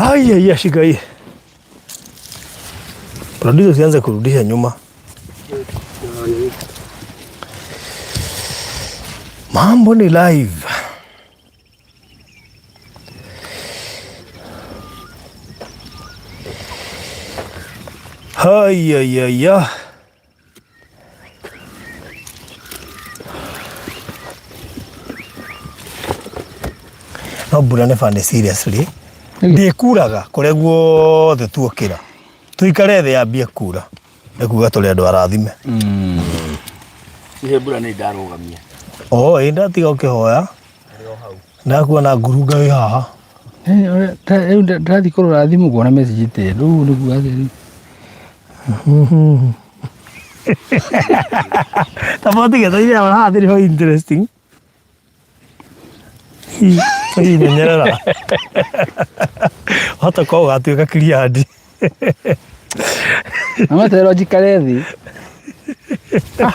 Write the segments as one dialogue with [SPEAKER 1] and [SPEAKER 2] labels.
[SPEAKER 1] Haya, shika hii. Producer sianze kurudisha nyuma. Mambo ni live. Haya. No mbura nĩ bane seriously. Ndikuraga kũrĩa guothe tuokĩra. Tuikare thĩ yambie kura. Nĩkuga tũrĩ andũ arathime.
[SPEAKER 2] Ihe mbura nĩ ndarũgamia.
[SPEAKER 1] Ndatiga ũkĩhoya. Ndakuona ngurunga wĩ haha.
[SPEAKER 2] Rĩu ndathi kũrora thimũ kuona message ĩtĩ. Rĩu nĩguo atheri.
[SPEAKER 1] Tafauti gĩthoire haha thĩrĩ ho interesting. Menyerera. Hata kwa ũgatuĩka kiriandi.
[SPEAKER 2] Amatero njikare thĩ.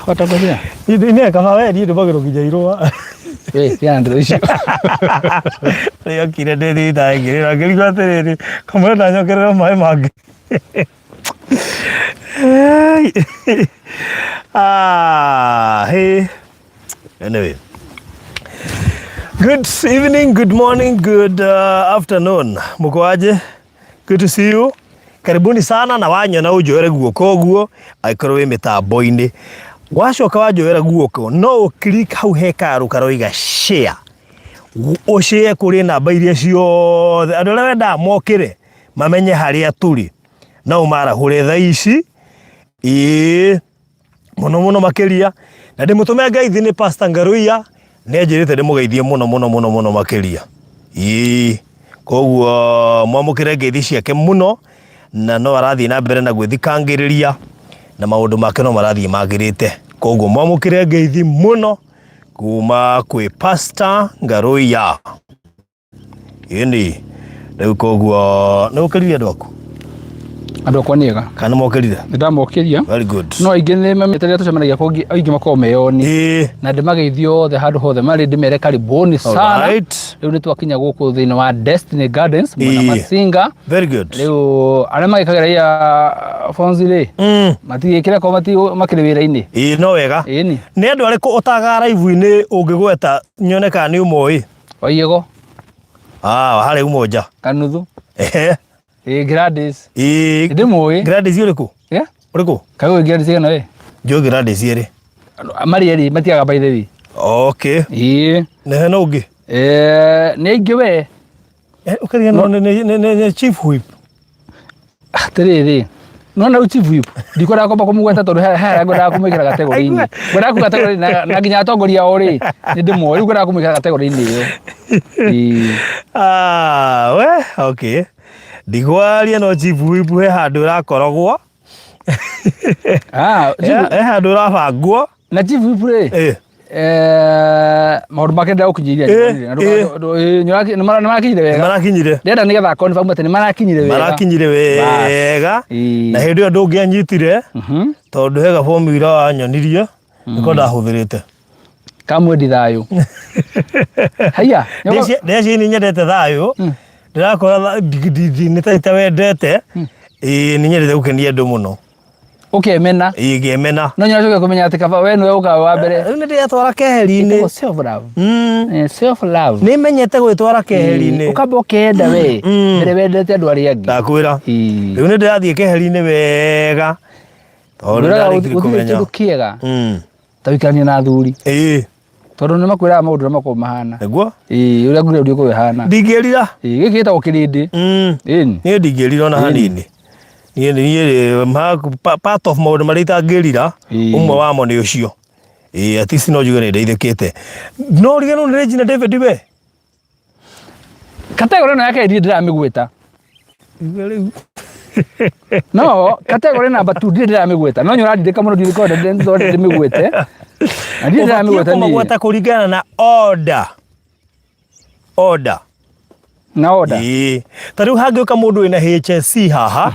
[SPEAKER 2] Watakothia.
[SPEAKER 1] Nĩ kaba we ndiĩ ndũmagĩrwo nginya irũa.
[SPEAKER 2] Tia ndĩrĩ icio.
[SPEAKER 1] Nĩokire ndĩ thibitarĩ ngĩrĩra ngĩrigwo atĩrĩrĩ kamũira ndanyokerera maĩ mangĩ. Hey. Anyway. Good evening, good morning, good afternoon. Mkoaje? Good to see you. Karibuni sana na wanyona ujoere guoko ũguo aikorwo wĩ mĩtambo-inĩ. Wacoka wajoera guoko no click hau he karu karoiga share. Share kũrĩ namba iria ciothe andũ arĩa wenda mokĩre mamenye harĩa tũrĩ. Na ũmarahũre thaa ici. Mũno makĩria. Na ndĩmũtũme ngeithi nĩ Pastor Ngaruiya. Nĩanjĩrĩte ndĩmũgeithie mũno makĩria. Koguo mwamũkĩre ngeithi ciake mũno na no arathiĩ na mbere na gwĩthikangĩrĩria na maũndũ make no marathiĩ magĩrĩte. Koguo mwamũkĩre ngeithi mũno kuma kwĩ Pastor Ngaruiya. Rĩu koguo nĩũkĩrire andũ aku?
[SPEAKER 2] Andũ akwa nĩega. Kana
[SPEAKER 1] mokĩrire?
[SPEAKER 2] Nĩndamokĩria.
[SPEAKER 1] Very good.
[SPEAKER 2] No aingĩ nĩmametereire tũcemanagia kwa aingĩ makorwo meyoni. Na ndĩmageithio othe handũ hothe marĩ ndĩmere karibuni sana. Rĩu nĩtwakinya gũkũ thĩinĩ wa Destiny Gardens mwena Masinga.
[SPEAKER 1] Very good.
[SPEAKER 2] Rĩu arĩa magĩkagĩra ya Fonzile. Matigĩkĩra ko makĩrĩ wĩra-inĩ.
[SPEAKER 1] No wega. Nĩ andũ arĩkũ ũtaga live-inĩ ũngĩgweta nyone kana nĩ ũmoĩ?
[SPEAKER 2] Waiyego.
[SPEAKER 1] Harĩ umoja.
[SPEAKER 2] Kanuthu. Gladys.
[SPEAKER 1] Ndĩmũĩ. Gladys ũrĩkũ? Ũrĩkũ?
[SPEAKER 2] Kaĩ Gladys ĩno we?
[SPEAKER 1] Njũĩ Gladys ĩrĩ.
[SPEAKER 2] Marĩ erĩ matiaga by the way.
[SPEAKER 1] Okay. Nĩ no ũngĩ?
[SPEAKER 2] Nĩ aingĩ we.
[SPEAKER 1] Ũkariga nĩ chief whip.
[SPEAKER 2] Atĩrĩrĩ. Nona rĩu chief whip. Ndikũrega kwamba kũmũgweta tondũ he ngwendaga kũmwĩkĩra kategori-inĩ. Ngwendaga kũmwĩkĩra kategori-inĩ na nginya atongoria orĩ. Nĩndĩmũĩ rĩu ngwendaga kũmwĩkĩra kategori-inĩ ĩyo.
[SPEAKER 1] Okay. Ndigwaria no chief whip he handũ ũrakorogwo. He handũ ũrabangwo.
[SPEAKER 2] Na chief whip rĩ? Maũndũ make ndagũkinyĩria. Nĩmarakinyire wega.
[SPEAKER 1] Marakinyire.
[SPEAKER 2] Ndĩrenda nĩgetha confirm atĩ nĩmarakinyire wega.
[SPEAKER 1] Marakinyire wega. Na hĩndĩ ĩyo ndũngĩanyitire tondũ he gabomira wanyonirie nĩko ndahũthĩrĩte.
[SPEAKER 2] Kamwendi thayũ. Haya.
[SPEAKER 1] Ndeci nĩ nyendete thayũ. Ndĩrakora nĩ taita wendete. Nĩ nyendete gũkenia andũ mũno.
[SPEAKER 2] Ũkĩmena.
[SPEAKER 1] Ngĩmena.
[SPEAKER 2] No nyonaga kũmenya atĩ kaba we nĩwe ũkaga wa mbere.
[SPEAKER 1] Rĩu nĩ ndĩratwara keheri-inĩ.
[SPEAKER 2] Self love. Self love.
[SPEAKER 1] Nĩ menyete gwĩtwara keheri-inĩ.
[SPEAKER 2] Ũkamba ũkenda we. Mbere wendete andũ arĩa angĩ.
[SPEAKER 1] Ndakwĩra. Rĩu nĩ ndĩrathiĩ keheri-inĩ wega. Tondũ ndarĩkire kũmenya.
[SPEAKER 2] Kĩndũ kĩega. Ta ũikaranie na athuri. Tondũ nĩ makwĩraga maũndũ ũrĩa makoragwo mahana.
[SPEAKER 1] Nĩguo?
[SPEAKER 2] Ũrĩa ngũrĩa ũrĩa kũhana.
[SPEAKER 1] Ndingĩrira.
[SPEAKER 2] Gĩkĩ gĩtagwo kĩrĩndĩ.
[SPEAKER 1] Niĩ ndingĩrira ona hanini. Niĩ part of maũndũ marĩa itangĩrira ũmwe wamo nĩ ũcio. At least no njuge nĩ ndeithĩkĩte. No ũriganu nĩ Regina David we?
[SPEAKER 2] Kategori ĩno yake ndĩramĩgwĩta. No, kategori number 2 ndĩramĩgwĩta. No nyũrandindĩka mũno ndĩmĩgwĩte.
[SPEAKER 1] Magweta kũringana na order.
[SPEAKER 2] Na order.
[SPEAKER 1] Ta rĩu hangĩũka mũndũ wĩna HSC haha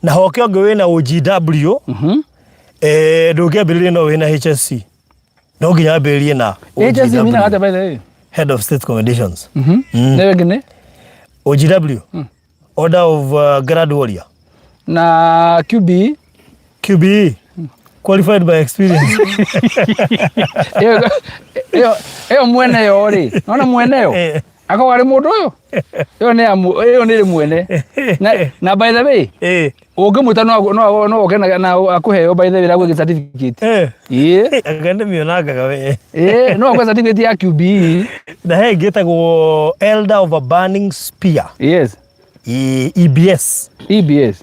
[SPEAKER 1] na hoke ũngĩ wĩna OGW ndũngĩambĩrĩria no wĩna HSC. No nginya ambĩrĩrie na
[SPEAKER 2] HSC mina hata by the way.
[SPEAKER 1] Head of State Accommodations.
[SPEAKER 2] Nĩwe ngine?
[SPEAKER 1] OGW. Order of Grad Warrior.
[SPEAKER 2] Na QB.
[SPEAKER 1] QBE. Qualified by experience.
[SPEAKER 2] Eo mwene yo ri. Nona mwene yo. Ako wari mundu uyu. Yo ni mwene. Na by the way. Ungimuta no oke na akuheo by the way agwe certificate.
[SPEAKER 1] Agende mionaga gawe.
[SPEAKER 2] No akwe certificate ya QBE.
[SPEAKER 1] Na he getagwo Elder of a Burning Spear.
[SPEAKER 2] Yes.
[SPEAKER 1] EBS.
[SPEAKER 2] EBS.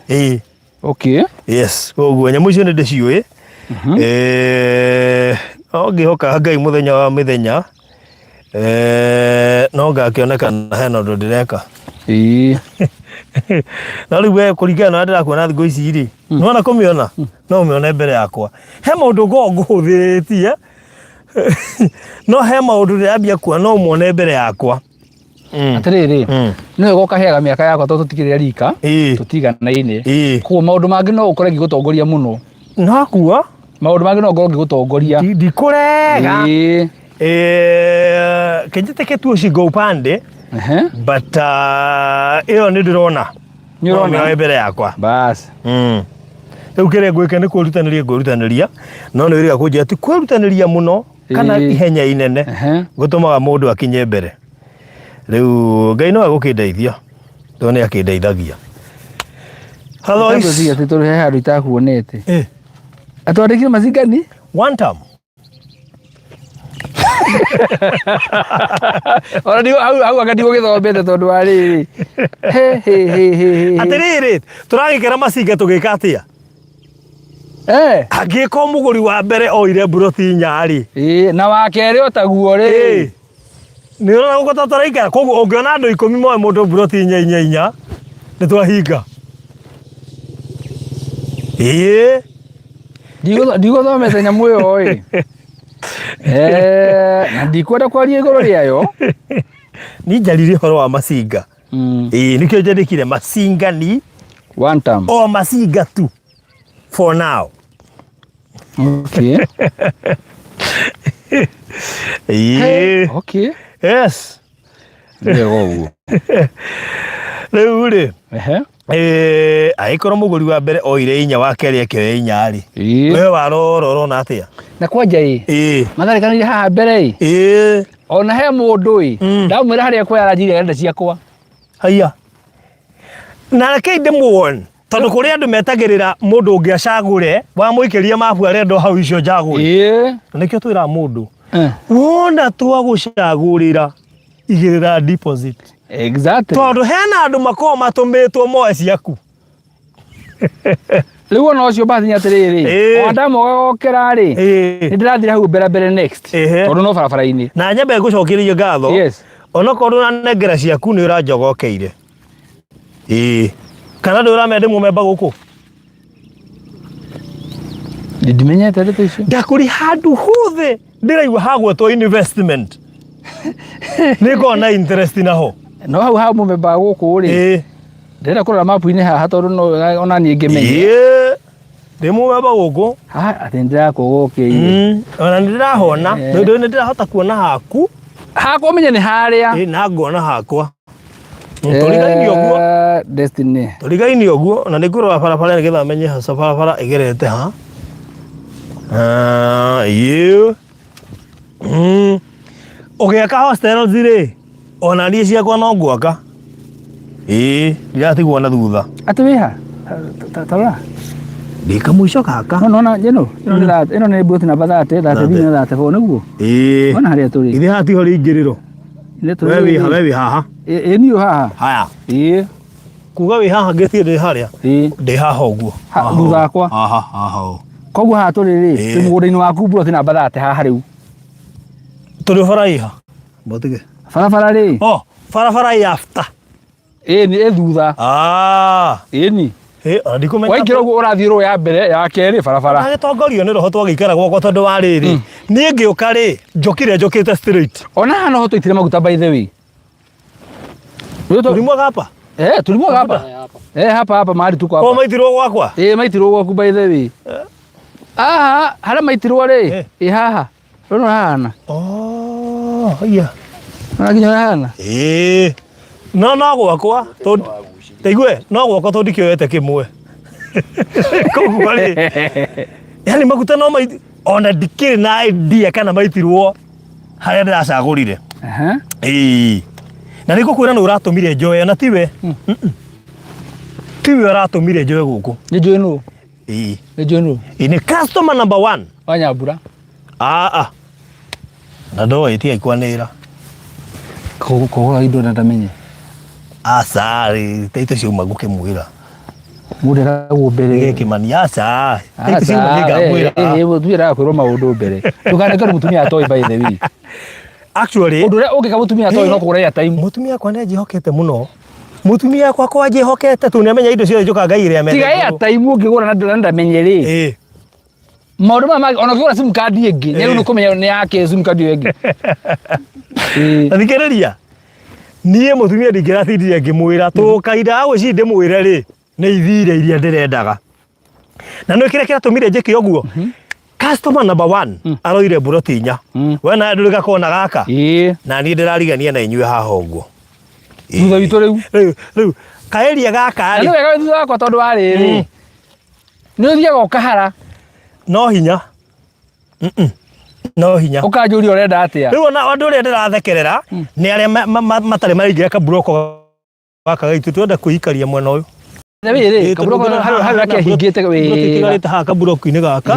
[SPEAKER 2] Okay.
[SPEAKER 1] Yes. Koguo nyamu icio nĩ ndĩciũĩ. Ngĩhoka Ngai mũthenya wa mĩthenya no ngakĩonekana hena ũndũ ndĩreka. Na rĩu we kũringana na ndĩrakuona thikũ ici rĩ, nĩwona kũmĩona no ũmĩone mbere yakwa. He maũndũ ngũhũthĩtie no he maũndũ ndĩrambia kuona no ũmone mbere yakwa.
[SPEAKER 2] Atiriri no goka hega miaka yakwa to tutikirira rika tutiganaine ko maundu mangi no ukore ngigutongoria muno
[SPEAKER 1] nakua
[SPEAKER 2] maundu mangi no ngoro ngigutongoria
[SPEAKER 1] ndikurega kenjete tu shigo upande but iyo ni ndirona nyurona mbere yakwa
[SPEAKER 2] bas
[SPEAKER 1] rĩu kĩrĩa ngwĩka nĩ kwĩrutanĩria no nĩ wĩrĩga kũnjĩra ti kwĩrutanĩria mũno kana ihenya inene gũtũmaga mũndũ akinye mbere. Rĩu Ngai no agũkĩndeithia to nĩ akĩndeithagia.
[SPEAKER 2] Otherwise ati tũrĩ handũ itakuonete atwandĩkire macingani
[SPEAKER 1] one time.
[SPEAKER 2] Ora ndio au akati gũgĩthomete tondũ wa rĩrĩ
[SPEAKER 1] atĩrĩrĩ tũragĩkĩra macinga tũgĩka atĩa angĩka mũgũri wa mbere oire mburoti nyarĩ
[SPEAKER 2] na wa kerĩ otaguo rĩ
[SPEAKER 1] nĩ ũrona gũkũ tũraikara koguo ũngĩona andũ 10 moe mũndũ mburoti 4 nĩ twahinga.
[SPEAKER 2] Ndigũthomete nyamũ ĩyo na ndikwenda kwaria igũrũ rĩayo
[SPEAKER 1] ni njarire ũhoro wa macinga nĩkĩo njandĩkire macingani
[SPEAKER 2] one time
[SPEAKER 1] o macinga tu for now.
[SPEAKER 2] Okay. Okay.
[SPEAKER 1] Yes.
[SPEAKER 2] Rĩu
[SPEAKER 1] rĩ agĩkorwo mũgũri wa mbere oire 4 wa kerĩ ekĩre 4 rĩ we warorona atĩa
[SPEAKER 2] na kwanja matharĩkanĩire haha mbere ona he mũndũ ndamwĩra harĩa kwa aranjire nda ciakwa
[SPEAKER 1] haiya na reke ndĩmuone tondũ kũrĩ andũ metagĩrĩra mũndũ ũngĩ acagũre wamũikĩria mabu arenda hau icio njagũre nĩkĩo twĩra mũndũ wona twagũcagũrĩra igĩrĩra deposit.
[SPEAKER 2] Exactly.
[SPEAKER 1] Tondũ hena andũ makoo matũmĩtwo moe ciaku.
[SPEAKER 2] Rĩu ona ũcio bathi atĩrĩrĩ o ndamogokera rĩ nĩndĩrathire hau mbere next tondũ no barabara-inĩ
[SPEAKER 1] na nyambe ngũcokerie ngatho ona korwo na nengera ciaku nĩ ũranjogokeire kana ndĩ ũramenda mũmemba gũkũ
[SPEAKER 2] ndimenyete ndeto icio
[SPEAKER 1] ndakũri handũ hothe ndĩraigua hagwetwo investment nĩngona interest naho
[SPEAKER 2] no hau ha mũmemba gũkũ rĩ ndĩrenda kũrora mapu-inĩ haha tondũ ona niĩ ngĩmenya
[SPEAKER 1] ndĩ mũmemba gũkũ
[SPEAKER 2] atĩ ndĩrakũgũkĩire
[SPEAKER 1] ona nĩndĩrahona nĩ ndĩrahota kuona haku
[SPEAKER 2] hakwa menye nĩ harĩa
[SPEAKER 1] na ngona hakwa tũrigaine ũguo
[SPEAKER 2] Destiny
[SPEAKER 1] tũrigaine ũguo na nĩngũrora barabara nĩgetha menye haca barabara ĩgerete ha ũgĩaka hostel rĩ ona niĩ ciakwa no ngwaka ndiratigwo na thutha
[SPEAKER 2] atĩ wĩha tarora
[SPEAKER 1] ndĩ kamũico gaka
[SPEAKER 2] nona ĩno nĩ mbũti namba 30 na 34 nĩguo ona harĩa tũrĩ
[SPEAKER 1] ithe haha tiho rĩingĩrĩro we wĩ haha
[SPEAKER 2] niĩ haha
[SPEAKER 1] haya kuga wĩ haha ngĩthiĩ ndĩ harĩa ndĩ haha ũguo
[SPEAKER 2] thutha wakwa
[SPEAKER 1] haha
[SPEAKER 2] koguo haha tũrĩ rĩ twĩ mũgũnda-inĩ waku mbũti namba 30 haha rĩu
[SPEAKER 1] tũrĩ bara iha mbotige
[SPEAKER 2] barabara rĩ
[SPEAKER 1] barabara ya after
[SPEAKER 2] nĩ thutha ni
[SPEAKER 1] ndikumenya
[SPEAKER 2] waingĩra ũguo ũrathiĩ rũĩ ya mbere ya kerĩ barabara
[SPEAKER 1] agĩtongorio nĩ roho twagĩikara gwakwa tondũ wa rĩrĩ niĩ ngĩũka rĩ njũkĩte straight
[SPEAKER 2] ona haha noho tũitire maguta by the way
[SPEAKER 1] tulimwa hapa
[SPEAKER 2] tulimwa hapa hapa mahali tuko hapa
[SPEAKER 1] maitirwo gwakwa
[SPEAKER 2] maitirwo gwaku by the way aha harĩa maitirwo rĩ haha rũno hana
[SPEAKER 1] haiya
[SPEAKER 2] nginya hana
[SPEAKER 1] no gwakwa Taigue no gwako to ndikioete kimwe. Koguo ri. Yani maguta no ona ndikiri na idea kana maitirwo haria ndiracagurire. Na niko kwira no uratumire njoe na tiwe. Tiwe uratumire njoe guku.
[SPEAKER 2] Ni njoe no. Ni njoe no.
[SPEAKER 1] Ni customer number 1.
[SPEAKER 2] Wanyambura.
[SPEAKER 1] Na ndo itia ikwanira.
[SPEAKER 2] Kogora indo na ndamenye.
[SPEAKER 1] Asari, teito ciuma gukimwira.
[SPEAKER 2] Mudera gumbere
[SPEAKER 1] Kimani asa. Teito ciuma gigamwira.
[SPEAKER 2] Tuira kwirwo maundu mbere. Tukane kari mutumia atoi by the way.
[SPEAKER 1] Actually,
[SPEAKER 2] undu ria ungika mutumia atoi no kugura ya time.
[SPEAKER 1] Mutumia kwa njihokete muno. Mutumia kwa kwa njihokete tu niamenya indo ciothe njuka ngaire amenya.
[SPEAKER 2] Tiga ya time ungigura na ndamenye ri. Maundu ma ona kugura sim card ingi. Ni unu kumenya ni yake sim card ingi.
[SPEAKER 1] Thikiriria. Nie mutumia ndingiratindirie ngimwira tukaida agwicii ndimwire ri ni ithire iria ndirendaga. Na no kire kiratumire njike oguo. Customer number 1 aroire burotinya. We na ndurika kona gaka. Na ni ndirarigania na inyue haha oguo.
[SPEAKER 2] Thutha witu
[SPEAKER 1] Riu kaeria gaka ri.
[SPEAKER 2] Ni wega thutha wakwa tondu wa riri. Ni uthiaga ukahara.
[SPEAKER 1] No hinya. No hinya.
[SPEAKER 2] Ukanjuria urenda atia.
[SPEAKER 1] Riu na andu ria ndirathekerera ni aria matari maringira kaburoko gaka gaitu twenda kuikaria mwena uyu.
[SPEAKER 2] Wiri kaburoko haru rake hingite we.
[SPEAKER 1] Tigarite ha kaburoko-ini gaka.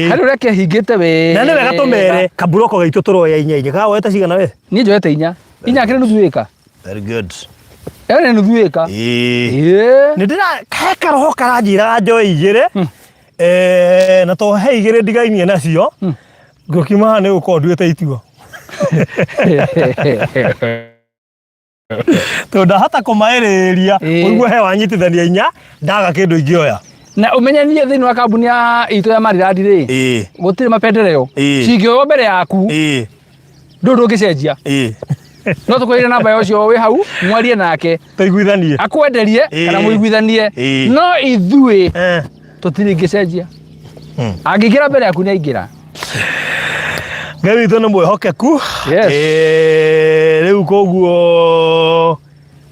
[SPEAKER 2] Haru rake hingite we.
[SPEAKER 1] Na ni wega tumere kaburoko gaitu turoya inya ka weta cigana we.
[SPEAKER 2] Ni njoete inya. Inya kire nuthu wika.
[SPEAKER 1] Very good.
[SPEAKER 2] Ere nuthu wika.
[SPEAKER 1] Ni ndira keka roho karanjira njoe igire. Na to he igire ndigainie nacio. Ngokima ni ukonduite itigo. To ndahata kumaereria uguo he wanyitithania inya ndaga kindu ingioya.
[SPEAKER 2] Na umenyanie thini wa kambuni ya itu ya Mariradi ri. Gutire mapendeleo. Cingio mbere yaku. Ndu ngicenjia. No tukwire namba yocio wi hau mwarie nake.
[SPEAKER 1] Tuiguithanie.
[SPEAKER 2] Akwenderie kana muiguithanie. No ithui tutiri ngicenjia. Angigira mbere yaku ni aingira.
[SPEAKER 1] Ngai witũ nĩ mwĩhokeku. Rĩu koguo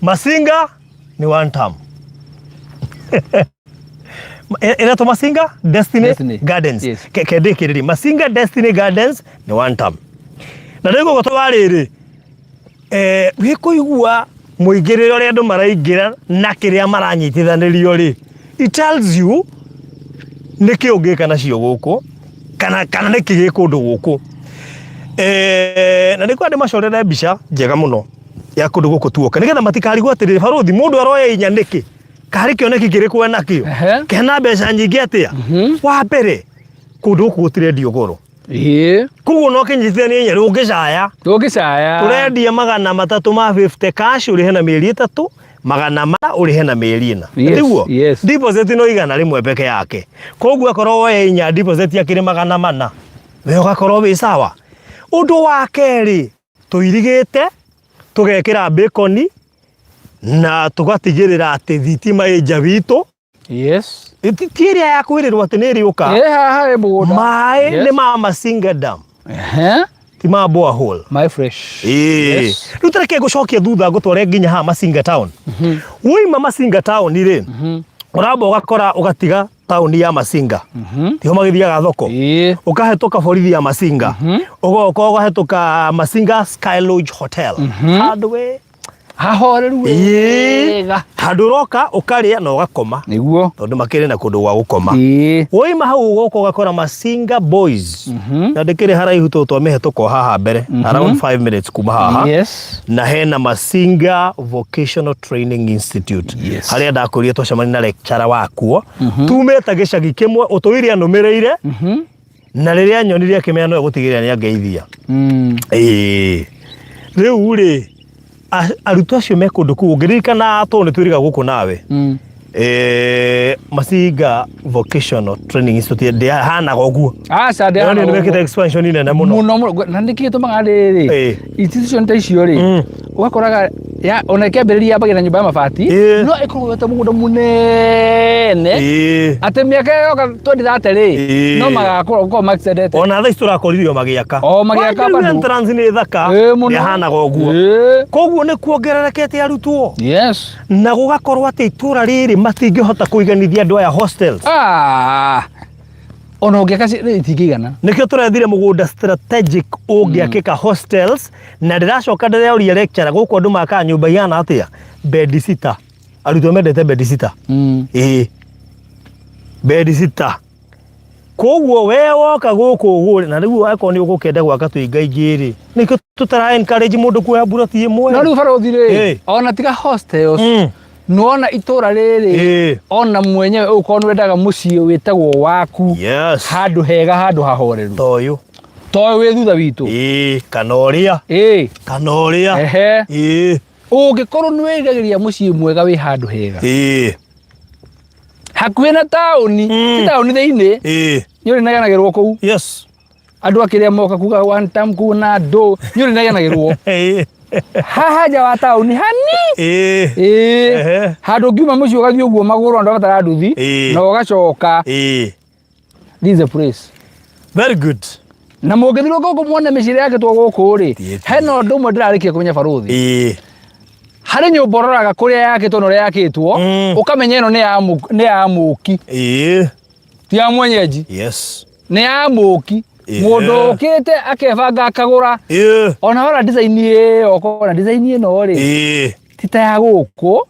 [SPEAKER 1] Masinga ni one term. Ina to Masinga Destiny Gardens. Kĩndĩkĩrĩri Masinga Destiny Gardens ni one term. Na rĩu gũgũtũ wa rĩrĩ wĩkũigua mũingĩrĩre ũrĩa andũ maraingĩra na kĩrĩa maranyitithanĩrio rĩ. It tells you nĩkĩ ũngĩka nacio gũkũ kana nĩkĩ gĩkũndũ gũkũ. Na niko ande macorere mbica njega muno ya kundu guku tuoka nigetha matikarigwo atiriri baruthi mundu aroya inya niki kari kioneki kirikwo nakio kena mbeca nyingi atia wa mbere kundu guku gutirendio goro kuguo no kinyitithania inya rungicaya turendia 300 ma 50 cash urihe na mieri 3 100 urihe na mieri 4 niguo deposit no igana rimwe peke yake koguo akorwo woya inya deposit yakire 400 we ugakorwo wi sawa. Undu wa keri tuirigite tugekira bacon na tugatigirira ati thitima ija witu tiria ya kwirirwo ati ni riuka mai ni ma Masinga Dam ti ma borehole
[SPEAKER 2] my fresh
[SPEAKER 1] riu tareke gucokia thutha gutware nginya ha Masinga Town wima Masinga Town ri uramba ugakora ugatiga town ya Masinga tiho magithiaga thoko ukahetoka borithi ya Masinga ugoka ugahetoka Masinga Sky Lodge Hotel handwe
[SPEAKER 2] hahoreru wega
[SPEAKER 1] handu roka ukaria na ugakoma
[SPEAKER 2] niguo
[SPEAKER 1] tondu makire na kundu gwa gukoma woima hau ugoka ugakora Masinga Boys na ndikire haraihu to twamehetoka haha mbere around 5 minutes kuma haha na hena Masinga Vocational Training Institute haria ndakuria twacemania na lecturer wakuo tumeta gicagi kimwe utwire anumireire na riria nyonirie akimenya no gutigirira ni angeithia riu ri arutu acio me kundu kuu ngirikana to ni twiriga guku nawe Masinga Vocational Training Institute ndia hana goguo
[SPEAKER 2] sade hana
[SPEAKER 1] ni mekete expansion ine na muno
[SPEAKER 2] na ndiki tumaga riri institution ta icio ri ugakoraga ya ona kiambiriria yambagia na nyumba ya mabati no ikorwo wete mugunda munene ate miaka yoka 2030 ri no magakorwo maxedete
[SPEAKER 1] ona tha isturakoririo magiaka
[SPEAKER 2] bado
[SPEAKER 1] entrance ni thaka yahanaga uguo koguo ni kuongererekete arutwo
[SPEAKER 2] yes
[SPEAKER 1] na gugakorwo ati itura riri matingihota kuiganithia andu aya hostels
[SPEAKER 2] ona ungeka itingigana
[SPEAKER 1] nikio turethire mugunda strategic ungiakika hostels na ndiracoka ndireoria lecture guku andu maka nyumba yana atia bed sitter arutwo mendete bed sitter bed sitter koguo we woka guku ugure na riu wako ni ugukenda gwaka tuingaingiri nikio tutara encourage mundu kuoya buroti imwe
[SPEAKER 2] na riu barothi ri ona tiga hostels nuona itura riri ona mwenyewe uko wendaga mucii witagwo waku handu hega handu hahoreru
[SPEAKER 1] toyu
[SPEAKER 2] wi thutha witu
[SPEAKER 1] kanoria
[SPEAKER 2] ungikorwo ni wirigagiria mucii mwega wi handu hega hakuhi na tauni ti tauni thiini ni uri naganagirwo kuu andu akiria moka kuga one time kuna ndo ni uri naganagirwo haja wa tauni hani handu ngiuma mucii ugathii uguo maguru andu batara nduthi na ugacoka this is a place
[SPEAKER 1] very good
[SPEAKER 2] na mungithirwo guku muone miciri yake twa guku ri hena undu umwe ndirarikia kumenya baruthi hari nyumba uroraga kuria yakitwo na uria yakitwo ukamenya ino ni ya muki ti ya mwenyeji ni ya muki mundu ukite akebanga akagura ona ora design iyo ukona design ino ri tita ya guku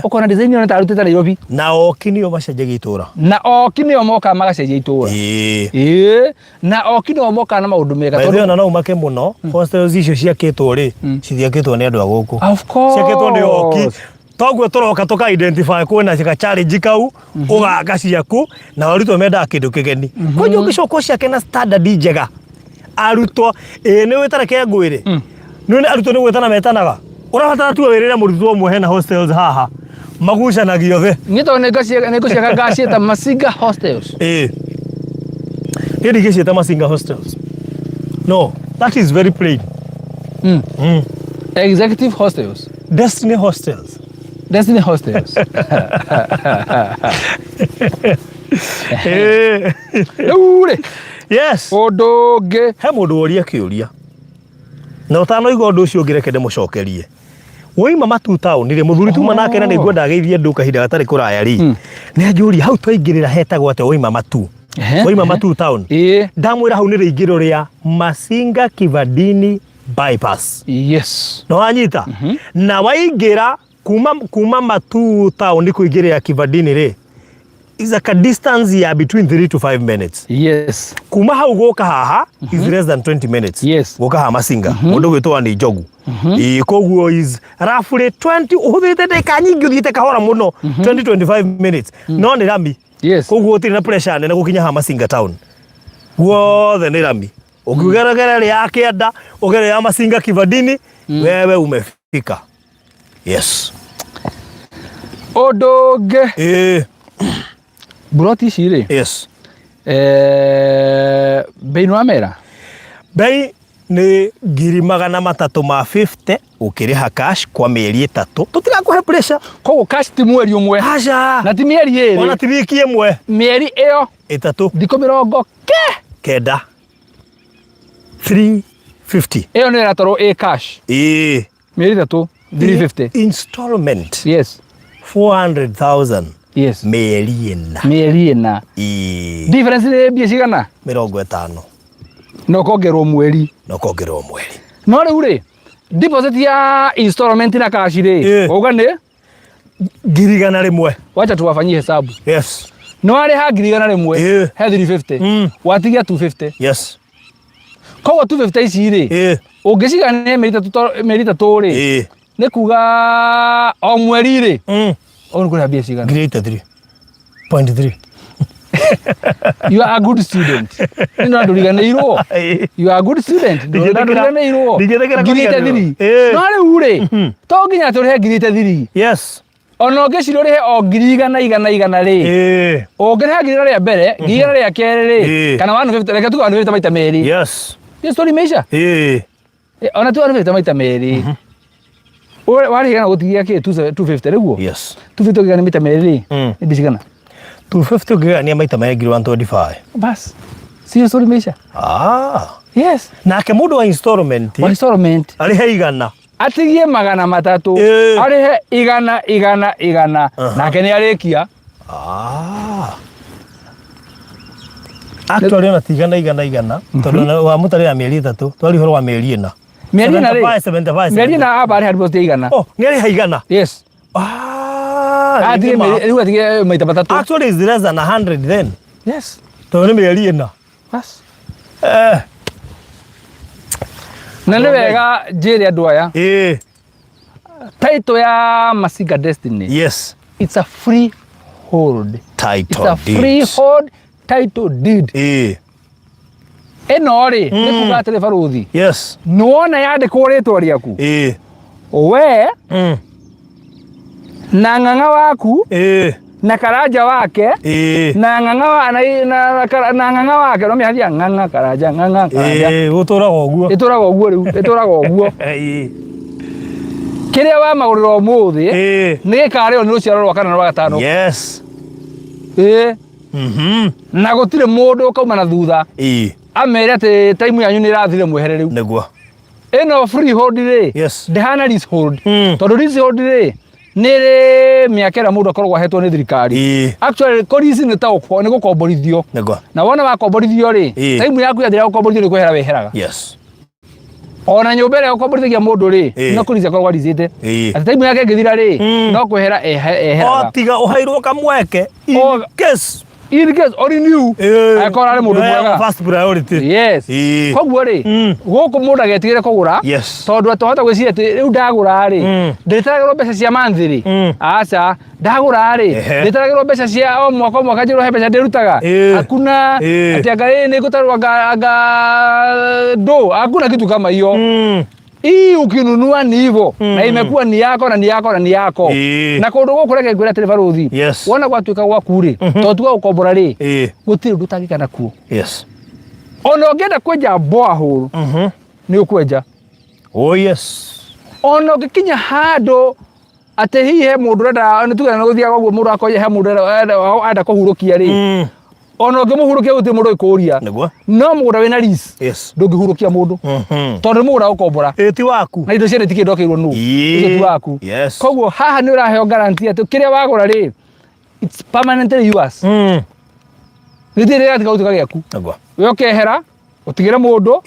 [SPEAKER 2] ukona design ino tarutite Nairobi
[SPEAKER 1] na okinio macenjagia itura
[SPEAKER 2] na okinio moka magacenjia itura na okinio moka na maundu mega
[SPEAKER 1] tondu na no make muno hostels icio ciakitwo ri cithiakitwo ni andu a guku
[SPEAKER 2] of course
[SPEAKER 1] ciakitwo ni oki toguo turoka tuka identify kwina cika challenge kau ugaka ciaku na arutwo menda kindu kigeni kwenye ungicoka ciake na standard njega arutwo ni wetara ke ngwire ni arutwo ni gwetana metanaga urabatara tu wirira murutwo umwe hena hostels haha magucanagio the
[SPEAKER 2] ngito niguciaka ngacieta Masinga hostels
[SPEAKER 1] hili gicieta Masinga hostels no that is very plain
[SPEAKER 2] executive hostels
[SPEAKER 1] Destiny hostels
[SPEAKER 2] ure
[SPEAKER 1] yes
[SPEAKER 2] odonge
[SPEAKER 1] he mundu oria kiuria na utanoigwa undu ucio ngireke ndimucokerie woima matu town ri muthuri tuma nake na niguo ndageithie ndu kahinda gatari kuraya ri ni anjuri hau twaingirira hetagwo ate woima matu woima matu town ndamwira hau ni ringiro ria Masinga Kivandini bypass no anyita na waingira kuma matu town kuingirira Kivandini ri is a distance ya between 3 to 5 minutes kuma hau goka haha is less than 20 minutes goka ha Masinga undu gwitwa ni Njogu koguo is roughly 20 uhuthite ndeka nyingi uthite kahora muno 20-25 minutes no ni rami koguo tiri na pressure nene gukinya ha Masinga town guothe ni rami ukigeragera ria Kianda ugere ya Masinga Kivandini wewe umefika
[SPEAKER 2] odonge buroti ciri bei no amera
[SPEAKER 1] bei ni 350 ukiriha cash kwa mieri 3 tutirakuhe pressure
[SPEAKER 2] koguo cash ti mweri umwe
[SPEAKER 1] haca
[SPEAKER 2] na ti mieri iri
[SPEAKER 1] ona ti wiki imwe
[SPEAKER 2] mieri iyo
[SPEAKER 1] 3
[SPEAKER 2] thiko 90
[SPEAKER 1] kenda 350
[SPEAKER 2] iyo ni ratoro cash mieri 3 350
[SPEAKER 1] installment 400,000 mieri ina
[SPEAKER 2] difference ni bia cigana
[SPEAKER 1] 50
[SPEAKER 2] no kongerwo mweri no riu ri deposit ya installment na cash ri uga ni
[SPEAKER 1] 100,000
[SPEAKER 2] wacha tuwafanyie hesabu no ari ha 100,000 he 350 watigia 250 koguo 250 ici ri ungicigania mieri 3 ri ni kuga o mweri ri onu kuna bia cigana
[SPEAKER 1] 3.3
[SPEAKER 2] you are a good student nino anduriganirwo you are a good student nduriganirwo ngirite 3 no riu ri to nginya turihe ngirite 3 ono ngiciro rihe o 100 ri ungiriha ngirira ria mbere ngirira ria keri ri kana 150 reke tu 150 maita meri hiyo story imeisha ona tu 150 maita meri wari kana gutigia ki 250 riguo?
[SPEAKER 1] Yes.
[SPEAKER 2] 250 gani mita meriri? Ndicigana.
[SPEAKER 1] 250 gani maita meriri 125.
[SPEAKER 2] Bas. Sio story meisha. Yes.
[SPEAKER 1] Na ke mundu wa installment.
[SPEAKER 2] Wa installment.
[SPEAKER 1] Ali he igana.
[SPEAKER 2] Atigie 300. Ali he igana. Na ke ni arikia.
[SPEAKER 1] Actually ona tigana tondu wa mutari ya mieri 3 twari horo wa mieri ina.
[SPEAKER 2] Mieri ina ri.
[SPEAKER 1] 75.
[SPEAKER 2] Mieri ina abari hadi bote igana.
[SPEAKER 1] Oh, ni ari he igana.
[SPEAKER 2] Yes. Atige riu atige maita 3.
[SPEAKER 1] Actually is less than 100 then.
[SPEAKER 2] Yes.
[SPEAKER 1] Tondu ni mieri ina.
[SPEAKER 2] Bas. Na nĩ wega njĩre andũ aya. Title ya Masinga Destiny.
[SPEAKER 1] Yes.
[SPEAKER 2] It's a freehold title. It's a freehold title deed. Ĩno rĩ nĩ kuga atĩrĩ barũthi.
[SPEAKER 1] Yes.
[SPEAKER 2] Nĩwona yandĩkwo rĩtwa rĩaku. We na ng'ang'a waku. Na Karanja wake na ng'ang'a na ng'ang'a wake no mĩaria ng'ang'a Karanja
[SPEAKER 1] gũtũraga ũguo
[SPEAKER 2] rĩu ĩtũraga ũguo kĩrĩa wa magũrĩra ũmũthĩ nĩ gĩkarĩo nĩ rũciaro rwa kana rwa gatano.
[SPEAKER 1] Yes.
[SPEAKER 2] Na gũtirĩ mũndũ ũkauma na thutha amere atĩ time yanyu nĩ ĩrathire mwehere rĩu
[SPEAKER 1] nĩguo
[SPEAKER 2] ĩno freehold rĩ ndĩhana leasehold tondũ leasehold rĩ nere miakera mundu akorwo ahetwo ni thirikari. Actually korisi ni ta ni gukomborithio. Na wona wa komborithio ri time yaku yathira gukomborithio ni kwehera weheraga.
[SPEAKER 1] Yes.
[SPEAKER 2] Ona nyumba ĩrĩa gukomborithia mundu ri no korisi akorwo arizite. Ati time yake ngithira ri no kwehera eheraga.
[SPEAKER 1] Otiga uhairwo kamweke. Case
[SPEAKER 2] in case or new akora ari mundu mwega
[SPEAKER 1] first priority.
[SPEAKER 2] Yes. Koguo ri guku mundu agetigire kugura tondu atohota gwiciria ati riu ndagura ri nditaragirwo mbeca cia manthi ri aca ndagura ri nditaragirwo mbeca cia o mwaka njiro he mbeca ndirutaga hakuna ati anga ni gutarwa anga do hakuna kitu kama hiyo. Hii ukinunua ni hivyo na imekuwa ni yako na ni yako na ni yako. Na kundu gukureke ngwira tiri baruthi wona gwatuika gwaku ri totuga ukombora ri gutiri ndutagika nakuo.
[SPEAKER 1] Yes.
[SPEAKER 2] Ona ungenda kwenja borehole ni ukwenja.
[SPEAKER 1] Oh yes.
[SPEAKER 2] Ona ukikinya hando ate hihi he mundu renda ni tuga na guthia gwo mundu akoye he mundu enda kuhurukia ri ona ngimuhurukia guti mundu ikuria no mugura wina lease ndungihurukia mundu tondu mugura ukombora
[SPEAKER 1] ti waku
[SPEAKER 2] na indo ciene tikindokirwo nu ti waku. Koguo haha ni uraheo guarantee ati kiria wagura ri it's permanently yours. Gitire ati gautuka giaku we ukehera utigire mundu